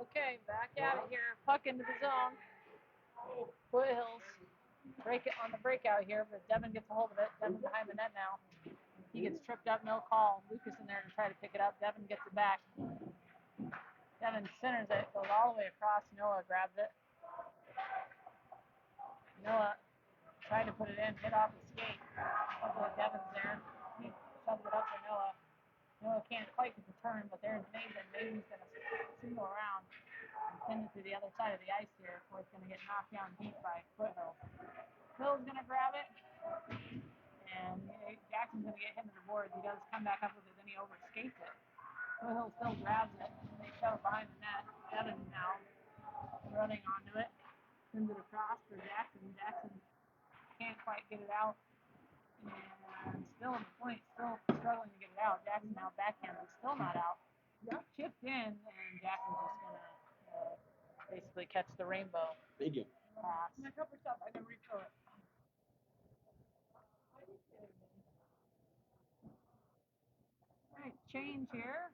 Okay, back at it here. Puck into the zone. Foothills break it on the breakout here, but Devin gets a hold of it. Devin behind the net now. He gets tripped up, no call. Lucas in there to try to pick it up. Devin gets it back. Devin centers it, goes all the way across. Noah grabs it. Noah trying to put it in, hit off the skate. Hopefully Devin's there. He shoves it up for Noah. Noah can't quite get the turn, but there's Nathan. Nathan's going to single around and send it to the other side of the ice here before it's going to get knocked down deep by Foothill. Phil's going to grab it, and Jackson's going to get him to the boards. He does come back up with it, then he overskates it. Foothill still grabs it, and they shove it behind the net. Devin now running onto it, sends it across for Jackson. Jackson can't quite get it out. And still in the point, still struggling to get it out. Jackson now backhanded, still not out. Chipped in, and Jackson's just gonna basically catch the rainbow Thank you. pass. My cup is up. I can refill it. All right, change here.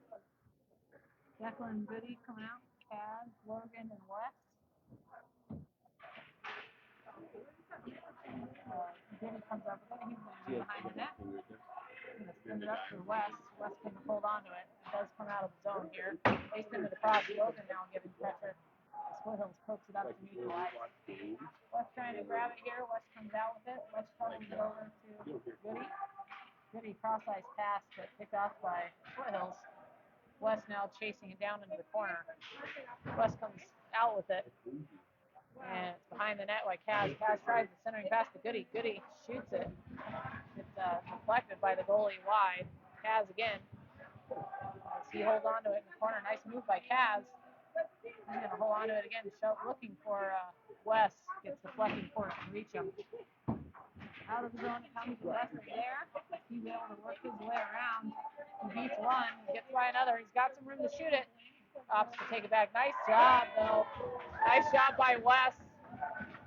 Declan and Goody coming out. Kaz, Logan, and Wes. Goody comes up with it. He's going to be behind the net. He's going to send it up for Wes. Wes can hold on to it. It does come out of the zone here. They send it across. Logan now giving pressure. Foothills pokes it up to neutralize. Wes trying to grab it here. Wes comes out with it. Wes shovels it over to Goody. Goody cross ice pass, but picked off by Foothills. Wes now chasing it down into the corner. Wes comes out with it. And it's behind the net by Kaz. Kaz tries the centering pass to Goody. Goody shoots it. It's deflected by the goalie wide. Kaz again. As he holds on to it in the corner. Nice move by Kaz. He's going to hold on to it again. Looking for Wes. Gets deflecting for it to reach him. Out of the zone it comes. Wes is there. He's able to work his way around. He beats one. Gets by another. He's got some room to shoot it. Opts to take it back. Nice job, though. Nice job by Wes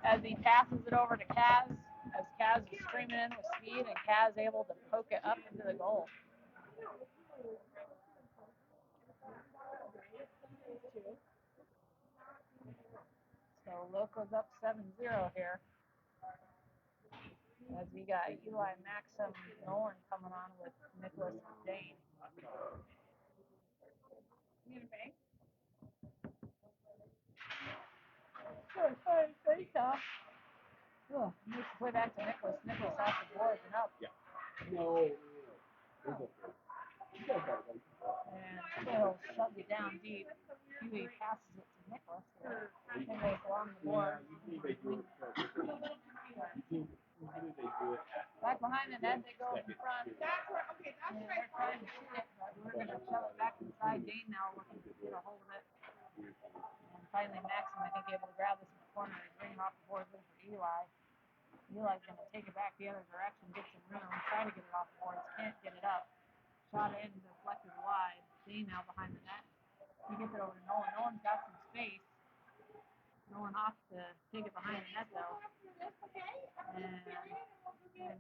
as he passes it over to Kaz. As Kaz is streaming in with speed, and Kaz able to poke it up into the goal. So Loco's up 7-0 here. As we got Eli, Maxim, Nolan coming on with Nicholas and Dane. You gonna bang? Good, face off. Makes his way back to Nicholas. Nicholas off the boards and up. Yeah. No. And Phil shoved it down deep. Huey passes it to Nicholas. They make along the board. Back behind the net, they go in front. That's right. Okay, that's And right. we're trying to shoot it, but we're going to shove it back inside. Dane now looking to get a hold of it. And finally, Maxim, I think, able to grab this in the corner and bring it off the board for Eli. Eli's going to take it back the other direction, get some room, try to get it off the boards, can't get it up. Shot in, deflected wide. Dane now behind the net. He gets it over to Nolan. Nolan's got some space. Nolan off to take it behind the net, though. And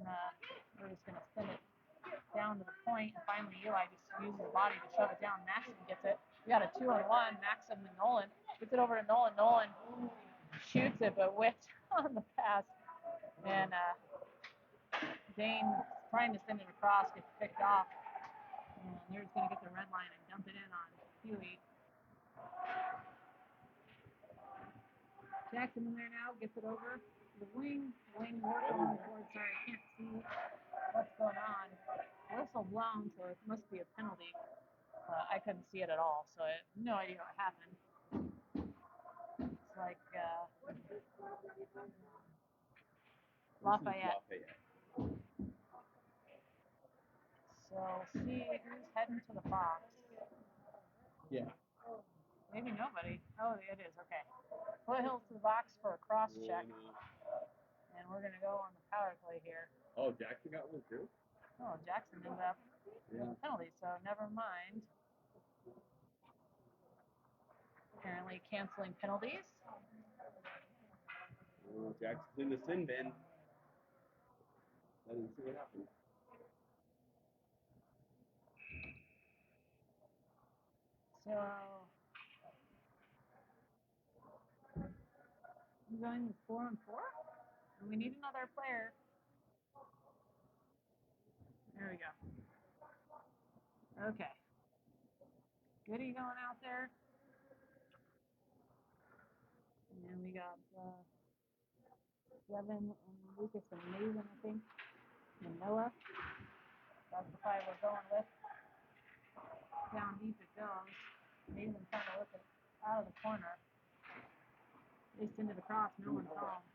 we're just going to send it down to the point. And finally, Eli just uses his body to shove it down. Maxim gets it. We got a 2-on-1. Maxim and Nolan. Gets it over to Nolan. Nolan shoots it, but whiffed on the pass. And Dane trying to send it across, gets picked off. And they're just going to get the red line and dump it in on Huey. Jackson in there now, gets it over to the wing. Wing working on the board. Sorry, I can't see what's going on. Whistle blown, so it must be a penalty. I couldn't see it at all, so I have no idea what happened. It's like Lafayette. So see who's heading to the box. Yeah. Maybe nobody. Oh, it is. Okay. Foothills to the box for a cross check. And we're going to go on the power play here. Oh, Jackson got one too? Oh, Jackson ended up with a penalty, so never mind. Apparently canceling penalties. Oh, Jackson's in the sin bin. I didn't see what happened. So going with 4-on-4, and we need another player. There we go. Okay. Goody going out there. And we got Devin and Lucas and Mason, I think, and Noah. That's the five we're going with. Down deep it goes. Mason trying to look it out of the corner. They send it across, no one's home.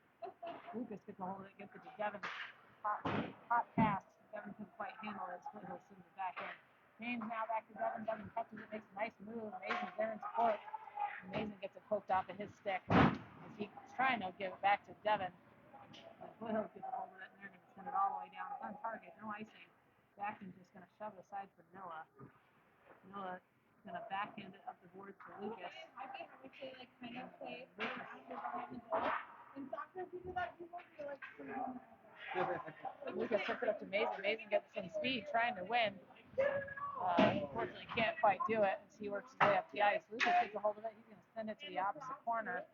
Lucas gets a hold of it, gets it to Devin. Hot pass. Devin couldn't quite handle it. Foothill sends it back in. James now back to Devin. Devin catches it, makes a nice move. Mason's there in support. Mason gets it poked off of his stick as he's trying to give it back to Devin. But Foothill gets a hold of it, and they're going to send it all the way down. It's on target, no icing. Jackson's just going to shove it aside for Noah. Noah's going to backhand it up the boards for Lucas. I get how much they like kind of play around the behind the goal. In soccer, if you do that, you won't be like. Lucas took it up to Mason. Mason gets some speed, trying to win. Unfortunately, can't quite do it as he works his way up the ice. Lucas gets a hold of it. He's going to send it to the opposite corner.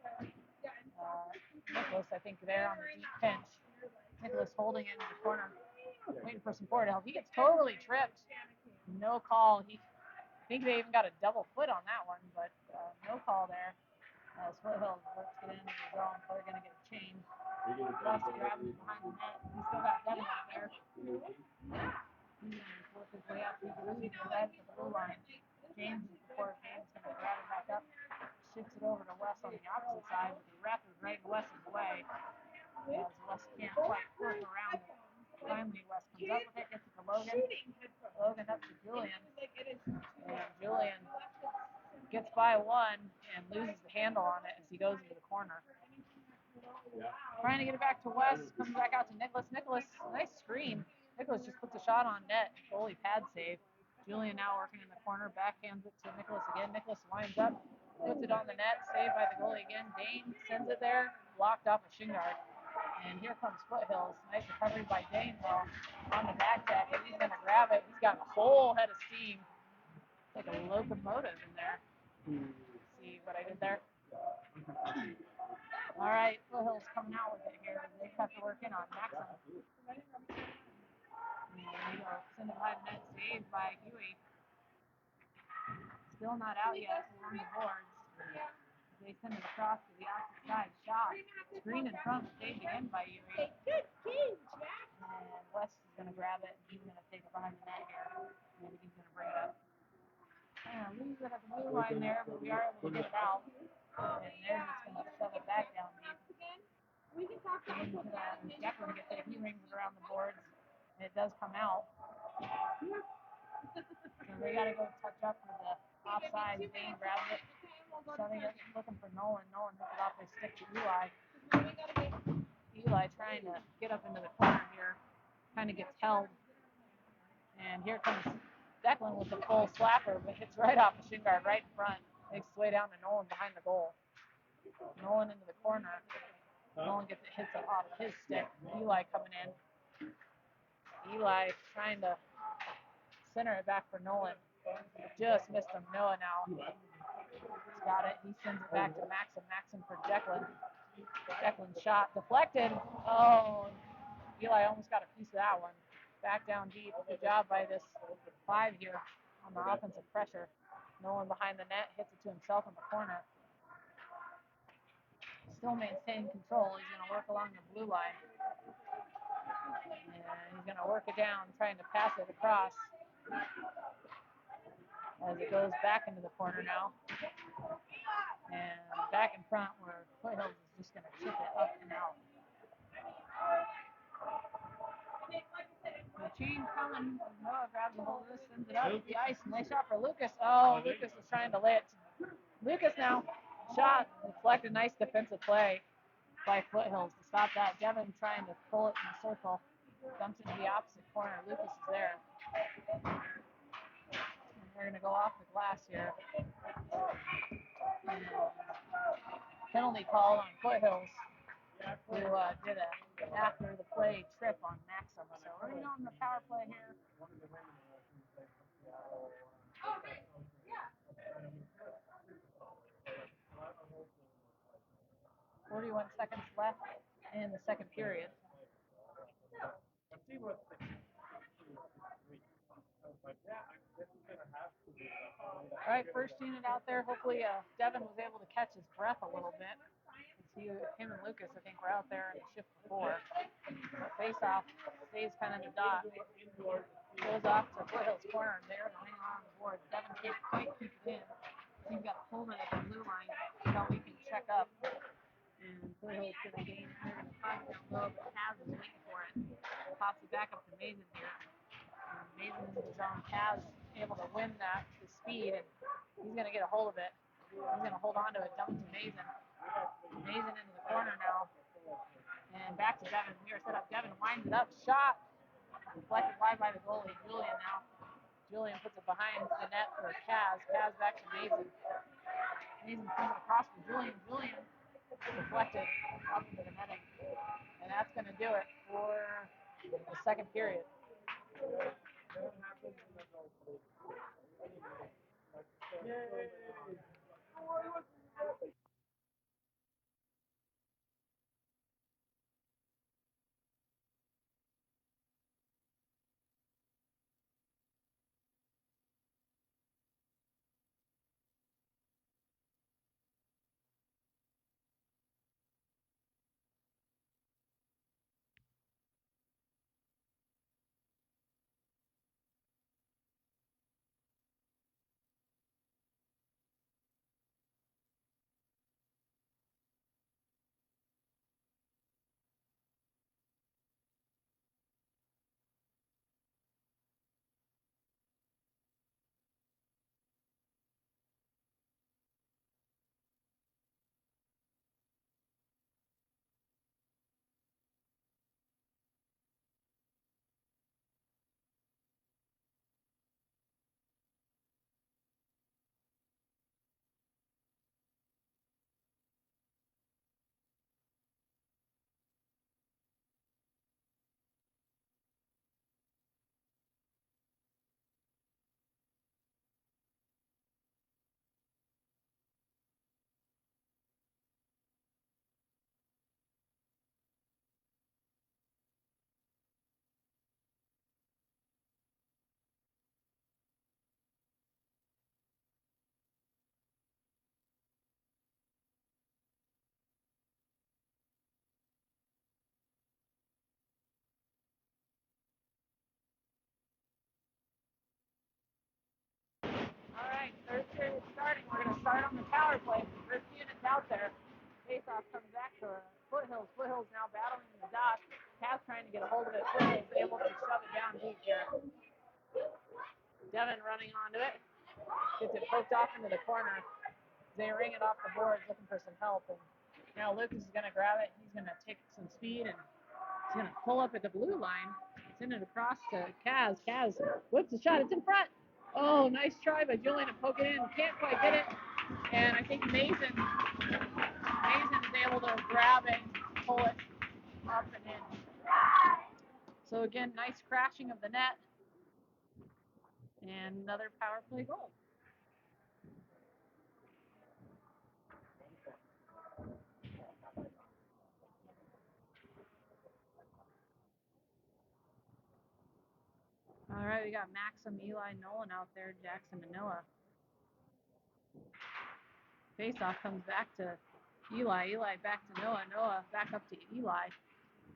Nicholas, I think, there on the deep pinch. Nicholas holding it in the corner, waiting for some forward help. He gets totally tripped. No call. I think they even got a double foot on that one, but no call there. As Foothill works it into the zone, so they're going to get a change. West grabs it behind the net. He's still got Devin out there. He's going to work his way up. He's losing the red at the blue line. James is before James is going to grab it back up. Shifts it over to West on the opposite side, but the ref is right in West's way. As West can't quite work around it. Finally, West comes up with it, gets it to Logan. Logan up to Julian. And Julian gets by one and loses the handle on it as he goes into the corner. Trying to get it back to West, comes back out to Nicholas. Nicholas, nice screen. Nicholas just puts a shot on net. Goalie pad save. Julian now working in the corner, backhands it to Nicholas again. Nicholas winds up, puts it on the net, saved by the goalie again. Dane sends it there, blocked off a shin guard. And here comes Foothills. Nice recovery by Dane though. On the back jacket, he's going to grab it. He's got a whole head of steam. It's like a locomotive in there. See what I did there? All right, Foothills coming out with it here. They have to work in on Maxim. And send it by the net, saved by Huey. Still not out yet along the boards. They send it across to the opposite side. Shot. Screen in front, saved again by Huey. And West is going to grab it, and he's going to take it behind the net here. Maybe he's going to bring it up. Lose it at the blue line there, but we are able to get it out. And they're just going to shove it back down deep. And Jacqueline gets it. He rings it around the boards, and it does come out. So they got to go touch up for the offside. Dane grabs it, shoving it, looking for Nolan. Nolan hits it off his stick to Eli. Eli trying to get up into the corner here, kind of gets held. And here comes Declan with the full slapper, but hits right off the shin guard right in front. Makes its way down to Nolan behind the goal. Nolan into the corner. Nolan gets it, hits it off his stick. Eli coming in. Eli trying to center it back for Nolan. Just missed him. Noah now. He's got it. He sends it back to Maxim. Maxim for Declan. Declan's shot deflected. Oh, Eli almost got a piece of that one. Back down deep. Good job by this five here on the offensive pressure. Nolan behind the net, hits it to himself in the corner. Still maintaining control. He's going to work along the blue line. And he's going to work it down, trying to pass it across. As it goes back into the corner now. And back in front where Foothills is just going to chip it up and out. The change coming. Noah grabs a hold of this, sends it up the ice. Nice shot for Lucas. Oh, Lucas was trying to lay it. Lucas now. Shot. Deflected. Nice defensive play by Foothills to stop that. Devin trying to pull it in the circle. Dumps into the opposite corner. Lucas is there. And they're going to go off the glass here. And penalty call on Foothills, who did a after the play trip on Maxim. So we're going on the power play here. 41 seconds left in the second period. All right, first unit out there. Hopefully, Devin was able to catch his breath a little bit. Him and Lucas, I think, were out there in the shift before. Face off stays kind of in the dot. Goes off to Foothill's corner. They're hanging on the board. Devin can't quite keep it in. He's got to hold it at the blue line until we can check up. And Foothill's going to gain. They're going to pop it down low, but Kaz is waiting for it. Pops it back up to Mason here. And Mason in his own. Kaz able to win that the speed, and he's going to get a hold of it. He's going to hold on to it. Dump it to Mason. Mason into the corner now. And back to Devin. We are set up. Devin winds it up. Shot. Deflected wide by the goalie. Julian now. Julian puts it behind the net for Kaz. Kaz back to Mason. Mason comes across for Julian. Julian deflected up into the netting. And that's going to do it for the second period. All right, third period starting. We're going to start on the power play. First unit's out there. Faceoff comes back to Foothills. Foothills now battling in the dot. Kaz trying to get a hold of it. Foothills able to shove it down deep here. Devin running onto it. Gets it poked off into the corner. They ring it off the boards looking for some help. And now Lucas is going to grab it. He's going to take some speed and he's going to pull up at the blue line. Send it across to Kaz. Kaz whips the shot. It's in front. Oh, nice try by Julian to poke it in. Can't quite get it. And I think Mason is able to grab it, pull it up and in. So again, nice crashing of the net. And another power play goal. All right, we got Maxim, Eli, Nolan out there, Jackson, and Noah. Faceoff comes back to Eli. Eli back to Noah. Noah back up to Eli.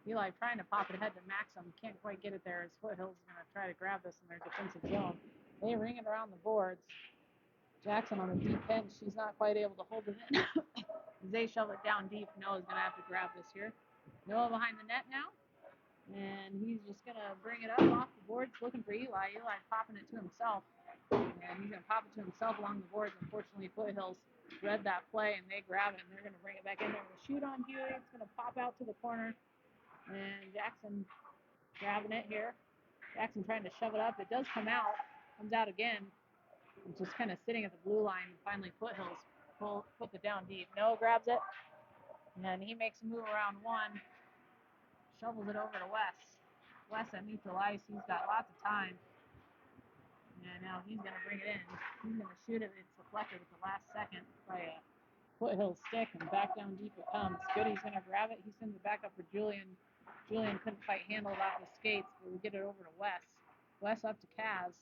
Eli trying to pop it ahead to Maxim. Can't quite get it there as Foothill's going to try to grab this in their defensive zone. They ring it around the boards. Jackson on a deep pinch. She's not quite able to hold it in. They shove it down deep. Noah's going to have to grab this here. Noah behind the net now. And he's just going to bring it up off the boards looking for Eli. Eli popping it to himself. And he's going to pop it to himself along the boards. Unfortunately, Foothills read that play, and they grab it, and they're going to bring it back in there. The shoot on Huey. It's going to pop out to the corner. And Jackson grabbing it here. Jackson trying to shove it up. It does come out. Comes out again. It's just kind of sitting at the blue line. Finally, Foothills puts it down deep. Noah grabs it. And he makes a move around one. Shovels it over to Wes. Wes at neutral ice. He's got lots of time. And now he's going to bring it in. He's going to shoot it. It's deflected at the last second by Foothill stick, and back down deep it comes. Goody's going to grab it. He sends it back up for Julian. Julian couldn't quite handle it off the skates, but we get it over to Wes. Wes up to Kaz.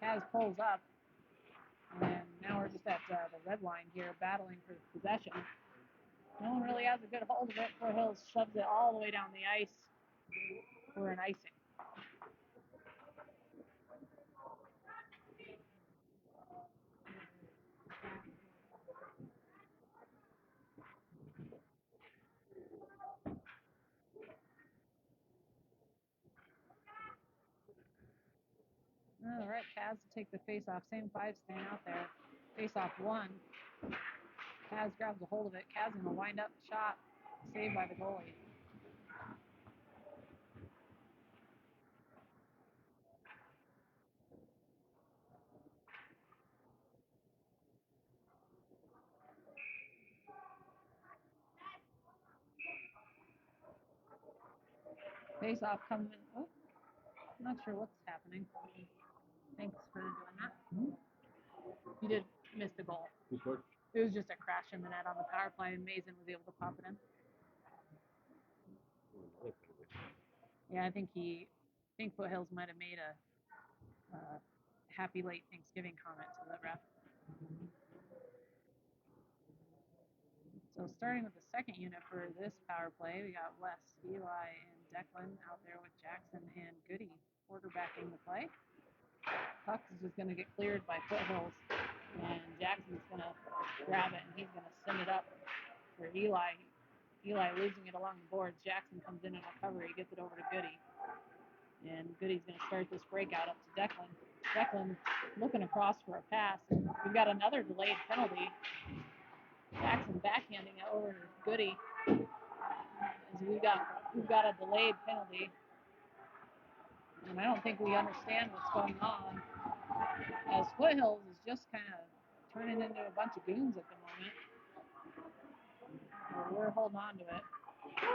Kaz pulls up. And now we're just at the red line here, battling for possession. No one really has a good hold of it. Foothill shoves it all the way down the ice for an icing. All right, Kaz to take the face-off. Same five staying out there. Face-off one. Kaz grabs a hold of it. Kaz going to wind up the shot. Saved by the goalie. Face-off comes in. Oh, I'm not sure what's happening. Thanks for doing that. You did miss the goal. It was just a crash in the net on the power play, and Mason was able to pop it in. Yeah, I think Foothills might have made a happy late Thanksgiving comment to the ref. So starting with the second unit for this power play, we got Wes, Eli, and Declan out there with Jackson and Goody quarterbacking the play. Puck is just going to get cleared by Foothills, and Jackson's going to grab it, and he's going to send it up for Eli. Eli losing it along the boards. Jackson comes in recovery, gets it over to Goody. And Goody's going to start this breakout up to Declan. Declan looking across for a pass. And we've got another delayed penalty. Jackson backhanding it over to Goody. As we've got a delayed penalty. And I don't think we understand what's going on. As Foothills is just kind of turning into a bunch of goons at the moment. We're holding on to it.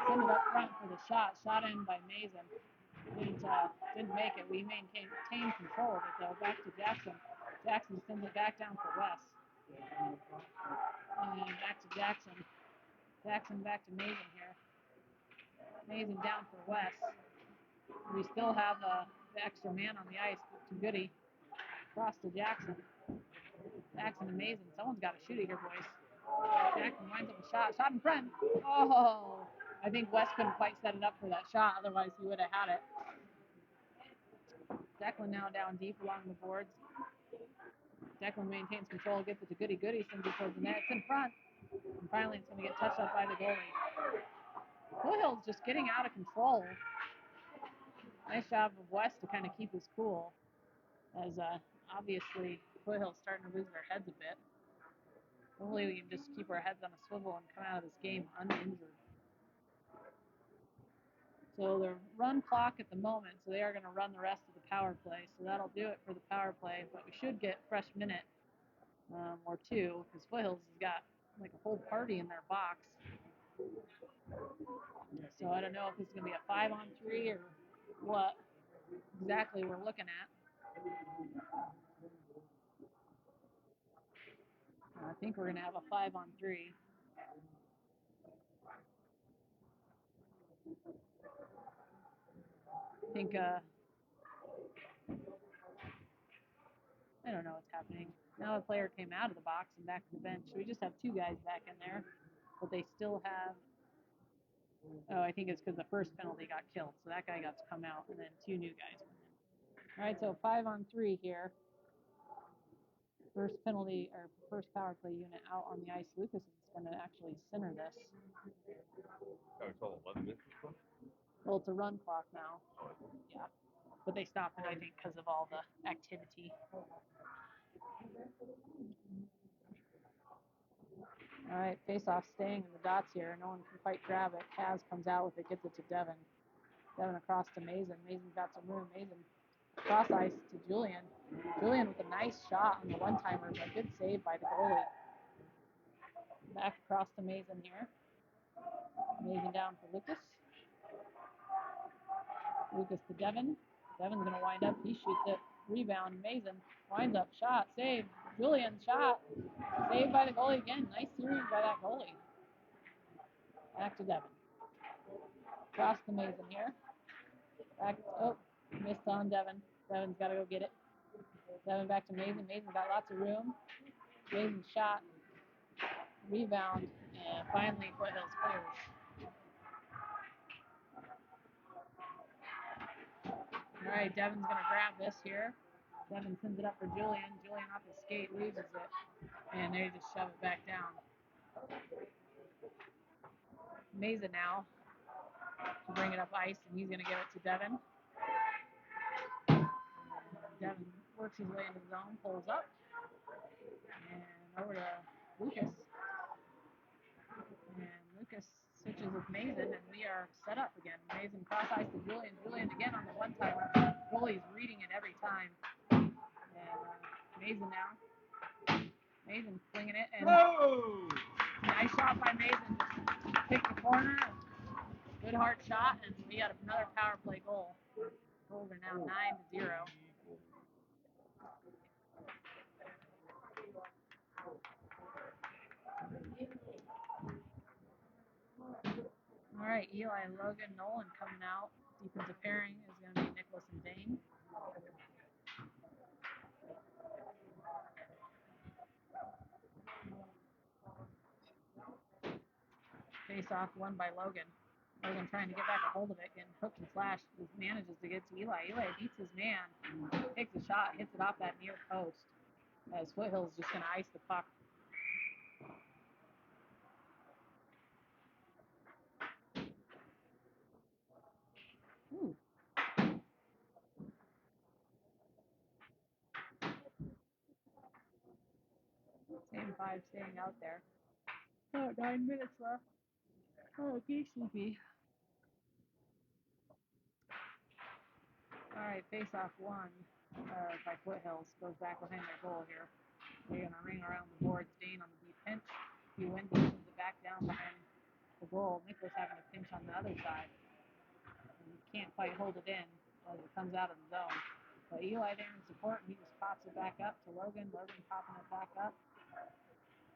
Send it up front for the shot. Shot in by Mason. Didn't make it. We maintained control of it though. Back to Jackson. Jackson sends it back down for Wes. And back to Jackson. Jackson back to Mason here. Mason down for Wes. We still have the extra man on the ice to Goody. Cross to Jackson. Jackson and Mason. Someone's got to shoot it here, boys. Jackson winds up a shot. Shot in front. Oh! I think Wes couldn't quite set it up for that shot. Otherwise, he would have had it. Declan now down deep along the boards. Declan maintains control, gets it to Goody. Goody sends it towards the net. It's in front. And finally, it's going to get touched up by the goalie. Foothill's just getting out of control. Nice job of West to kind of keep his cool. As obviously, Foothill's starting to lose their heads a bit. Hopefully, we can just keep our heads on a swivel and come out of this game uninjured. So the run clock at the moment, so they are going to run the rest of the power play. So that'll do it for the power play, but we should get fresh minute or two, because Foothills has got like a whole party in their box. So I don't know if it's going to be a 5-on-3 or what exactly we're looking at. I think we're going to have a 5-on-3. I think, I don't know what's happening. Now the player came out of the box and back to the bench. So we just have two guys back in there, but they still have, oh, I think it's because the first penalty got killed. So that guy got to come out, and then two new guys went in. All right, so 5-on-3 here. First penalty, or first power play unit out on the ice. Lucas is going to actually center this. Oh, it's all 11 minutes? Well, it's a run clock now. Yeah. But they stopped it, I think, because of all the activity. All right, face-off staying in the dots here. No one can quite grab it. Kaz comes out with it, gets it to Devin. Devin across to Mason. Mason's got some room. Mason cross ice to Julian. Julian with a nice shot on the one-timer, but good save by the goalie. Back across to Mason here. Mason down for Lucas. Lucas to Devin. Devin's going to wind up. He shoots it. Rebound, Mason. Winds up, shot, save. Julian, shot. Saved by the goalie again. Nice series by that goalie. Back to Devin. Cross to Mason here. Back, missed on Devin. Devin's got to go get it. Devin back to Mason. Mason's got lots of room. Mason shot. Rebound. And finally, Foothills clears. All right, Devin's going to grab this here. Devin sends it up for Julian. Julian off his skate, loses it. And they just shove it back down. Mason now to bring it up ice, and he's going to give it to Devin. Devin works his way into the zone, pulls up, and over to Lucas. And Lucas switches with Mason, and we are set up again. Mason cross ice to Julian. Julian again on the one-timer. Goalie's reading it every time. And Mason now. Mason flinging it, and nice shot by Mason. Just picked the corner. Good hard shot, and we got another power play goal. Goals are now 9-0. All right, Eli, Logan, Nolan coming out. Defensive pairing is going to be Nicholas and Dane. Face off won by Logan. Logan trying to get back a hold of it, getting hooked and flashed. He manages to get to Eli. Eli beats his man, takes a shot, hits it off that near post. As Foothill's just going to ice the puck. Ooh. Same 5 staying out there. 9 minutes left. Oh, geez, sleepy. All right, face-off won by Foothills. Goes back behind their goal here. They're going to ring around the boards. Dane on the deep pinch. He wins it back down behind the goal. Nicholas having a pinch on the other side. And he can't quite hold it in as it comes out of the zone. But Eli there in support, and he just pops it back up to Logan. Logan popping it back up.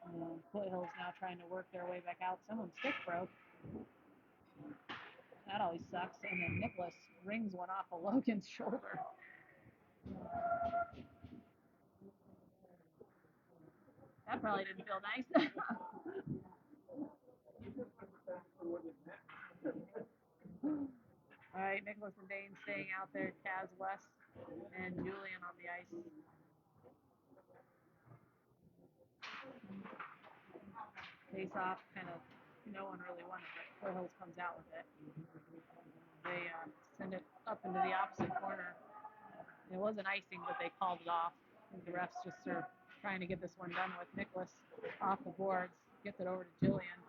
And Foothills now trying to work their way back out. Someone's stick broke. That always sucks. And then Nicholas rings one off of Logan's shoulder. That probably didn't feel nice. All right, Nicholas and Dane staying out there. Kaz West and Julian on the ice. Face off, kind of, no one really wanted it. Foothills comes out with it. They send it up into the opposite corner. It wasn't icing, but they called it off. The refs just are trying to get this one done with. Nicholas off the boards, gets it over to Julian.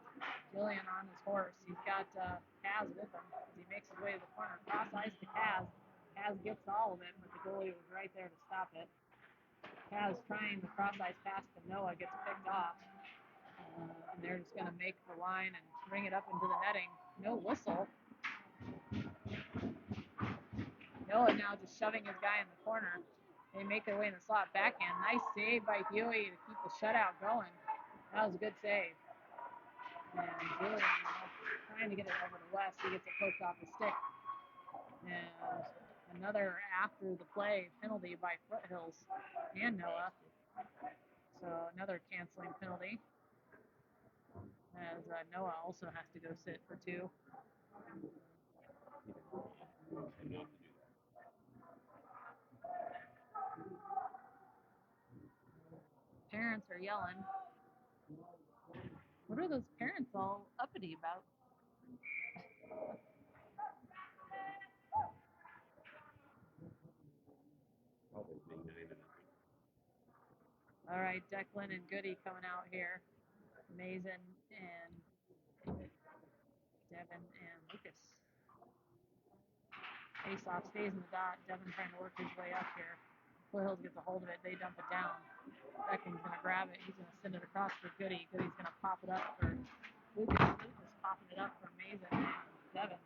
Julian on his horse. He's got Kaz with him as he makes his way to the corner. Cross ice to Kaz. Kaz gets all of it, but the goalie was right there to stop it. Kaz trying the cross ice pass to Noah, gets picked off. And they're just going to make the line and bring it up into the netting. No whistle. Noah now just shoving his guy in the corner. They make their way in the slot backhand. Nice save by Huey to keep the shutout going. That was a good save. And Julian trying to get it over to West. He gets it poked off the stick. And another after the play penalty by Foothills and Noah. So another canceling penalty. As Noah also has to go sit for 2. Parents are yelling. What are those parents all uppity about? All right, Declan and Goody coming out here. Mason and Devin and Lucas. Face-off stays in the dot. Devin trying to work his way up here. Foothills gets a hold of it. They dump it down. Declan's going to grab it. He's going to send it across for Goody. Goody's going to pop it up for Lucas. Lucas popping it up for Mason and Devin.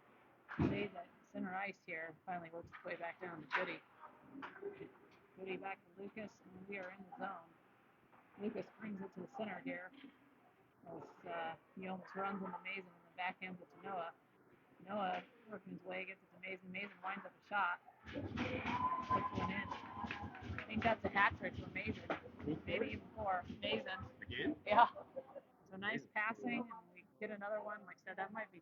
Stays at center ice here. Finally works his way back down to Goody. activity back to Lucas, and we are in the zone. Lucas brings it to the center here. As he almost runs into Mason and then backhands it to Noah. Noah working his way, gets it to Mason. Mason winds up a shot. Puts one in. I think that's a hat trick for Mason. Maybe even for Mason. Again? Yeah. So nice passing, and we get another one. Like I said, that might be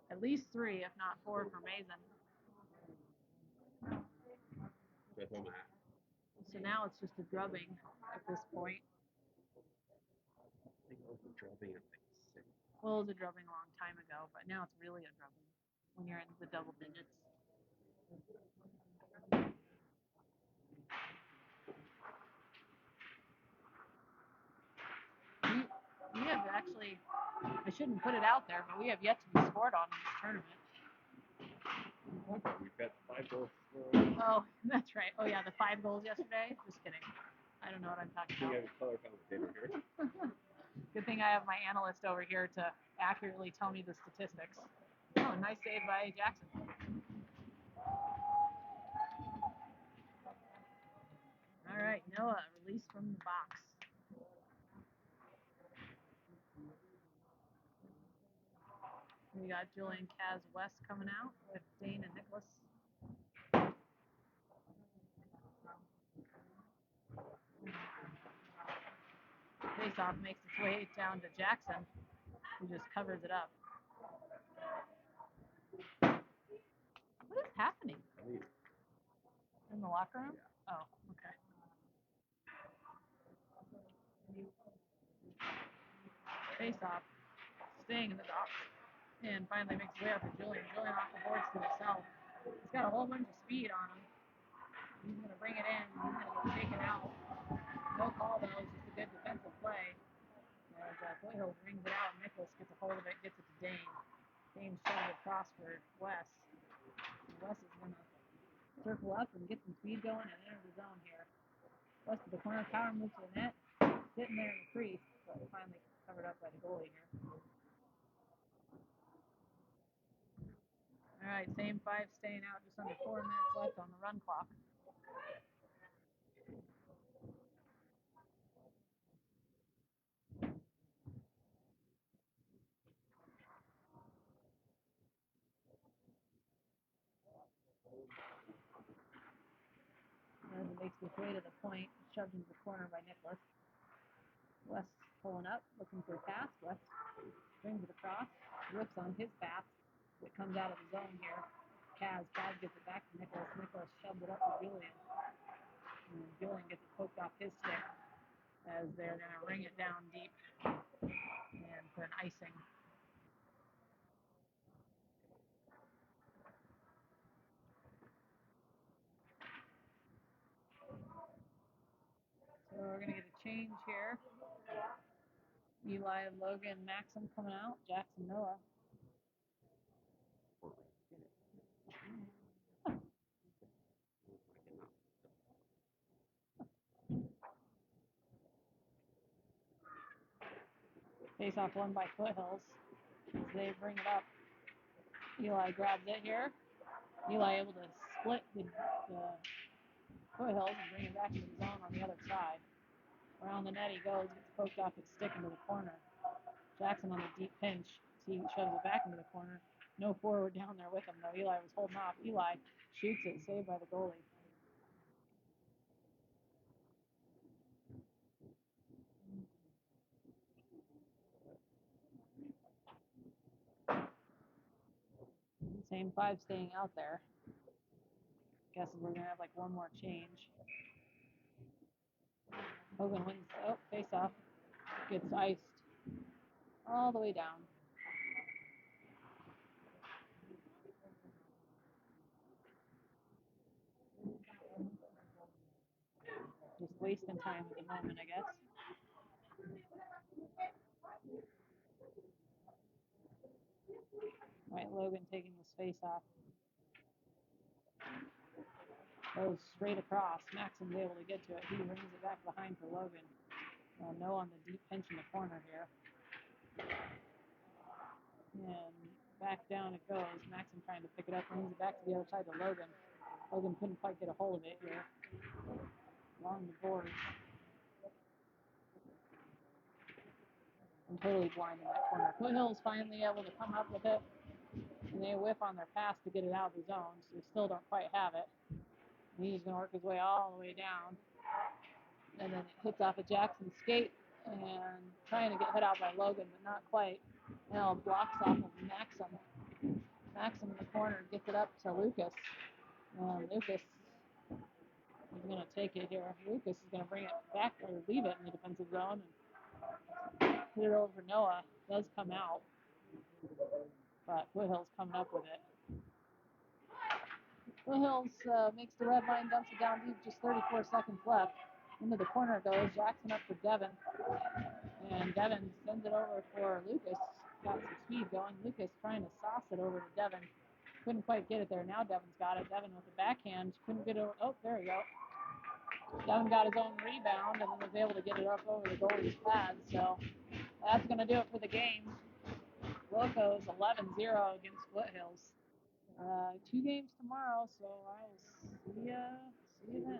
at least 3, if not 4, for Mason. So now it's just a drubbing at this point. I think it was a drubbing at like 6. Well, it was a drubbing a long time ago, but now it's really a drubbing when you're in the double digits. We have actually, I shouldn't put it out there, but we have yet to be scored on in this tournament. We've got 5 goals. Oh, that's right. Oh, yeah, the 5 goals yesterday? Just kidding. I don't know what I'm talking We about. have a color commentator here. Good thing I have my analyst over here to accurately tell me the statistics. Oh, nice save by Jackson. All right, Noah, released from the box. We got Julian, Kaz, West coming out with Dane and Nicholas. Face-off makes its way down to Jackson, who just covers it up. What is happening? In the locker room? Yeah. Oh, okay. Face-off, staying in the box, and finally makes his way up to Julian. Julian off the boards to himself. He's got a whole bunch of speed on him. He's going to bring it in. He's going to get taken out. No call, though. It's just a good defensive play. As Foothill brings it out, Nicholas gets a hold of it, gets it to Dane. Dane shoves it across for Wes. And Wes is going to circle up and get some speed going and enter the zone here. Wes to the corner, power move to the net. Sitting there in the crease, but finally covered up by the goalie here. All right, same 5 staying out, just under 4 minutes left on the run clock. As it makes its way to the point, shoved into the corner by Nicholas. West pulling up, looking for a pass. West brings it across, whips on his pass. It comes out of the zone here. Kaz gets it back to Nicholas. Nicholas shoves it up to Julian. And Julian gets it poked off his stick as they're going to ring it down deep and for an icing. So we're going to get a change here. Eli, Logan, Maxim coming out. Jackson, Noah. Face off won by Foothills. As they bring it up. Eli grabs it here. Eli able to split the Foothills and bring it back into the zone on the other side. Around the net he goes, gets poked off his stick into the corner. Jackson on the deep pinch. He shoves it back into the corner. No forward down there with him, though. Eli was holding off. Eli shoots it, saved by the goalie. Same 5 staying out there. Guessing we're going to have like one more change. Hogan wins. Oh, face off. Gets iced all the way down. Just wasting time at the moment, I guess. Right, Logan taking his face off. Goes straight across. Maxim's able to get to it. He rings it back behind for Logan. No on the deep pinch in the corner here. And back down it goes. Maxim trying to pick it up, brings it back to the other side to Logan. Logan couldn't quite get a hold of it here. on the boards. I'm totally blind in that corner. Foothill's finally able to come up with it, and they whiff on their pass to get it out of the zone, so they still don't quite have it. And he's going to work his way all the way down, and then it hits off of Jackson's skate, and trying to get hit out by Logan, but not quite. Now blocks off of Maxim. Maxim in the corner gets it up to Lucas. Lucas is going to take it here. Lucas is going to bring it back or leave it in the defensive zone and put it over for Noah. It does come out, but Foothill's coming up with it. Foothills makes the red line, dumps it down deep, just 34 seconds left. Into the corner it goes. Jackson up for Devin. And Devin sends it over for Lucas. Got some speed going. Lucas trying to sauce it over to Devin. Couldn't quite get it there. Now Devin's got it. Devin with the backhand. Couldn't get it over. Oh, there we go. Devin got his own rebound and then was able to get it up over the goalie's pad. So that's going to do it for the game. Locos 11-0 against Foothills. 2 games tomorrow, so I will see you then.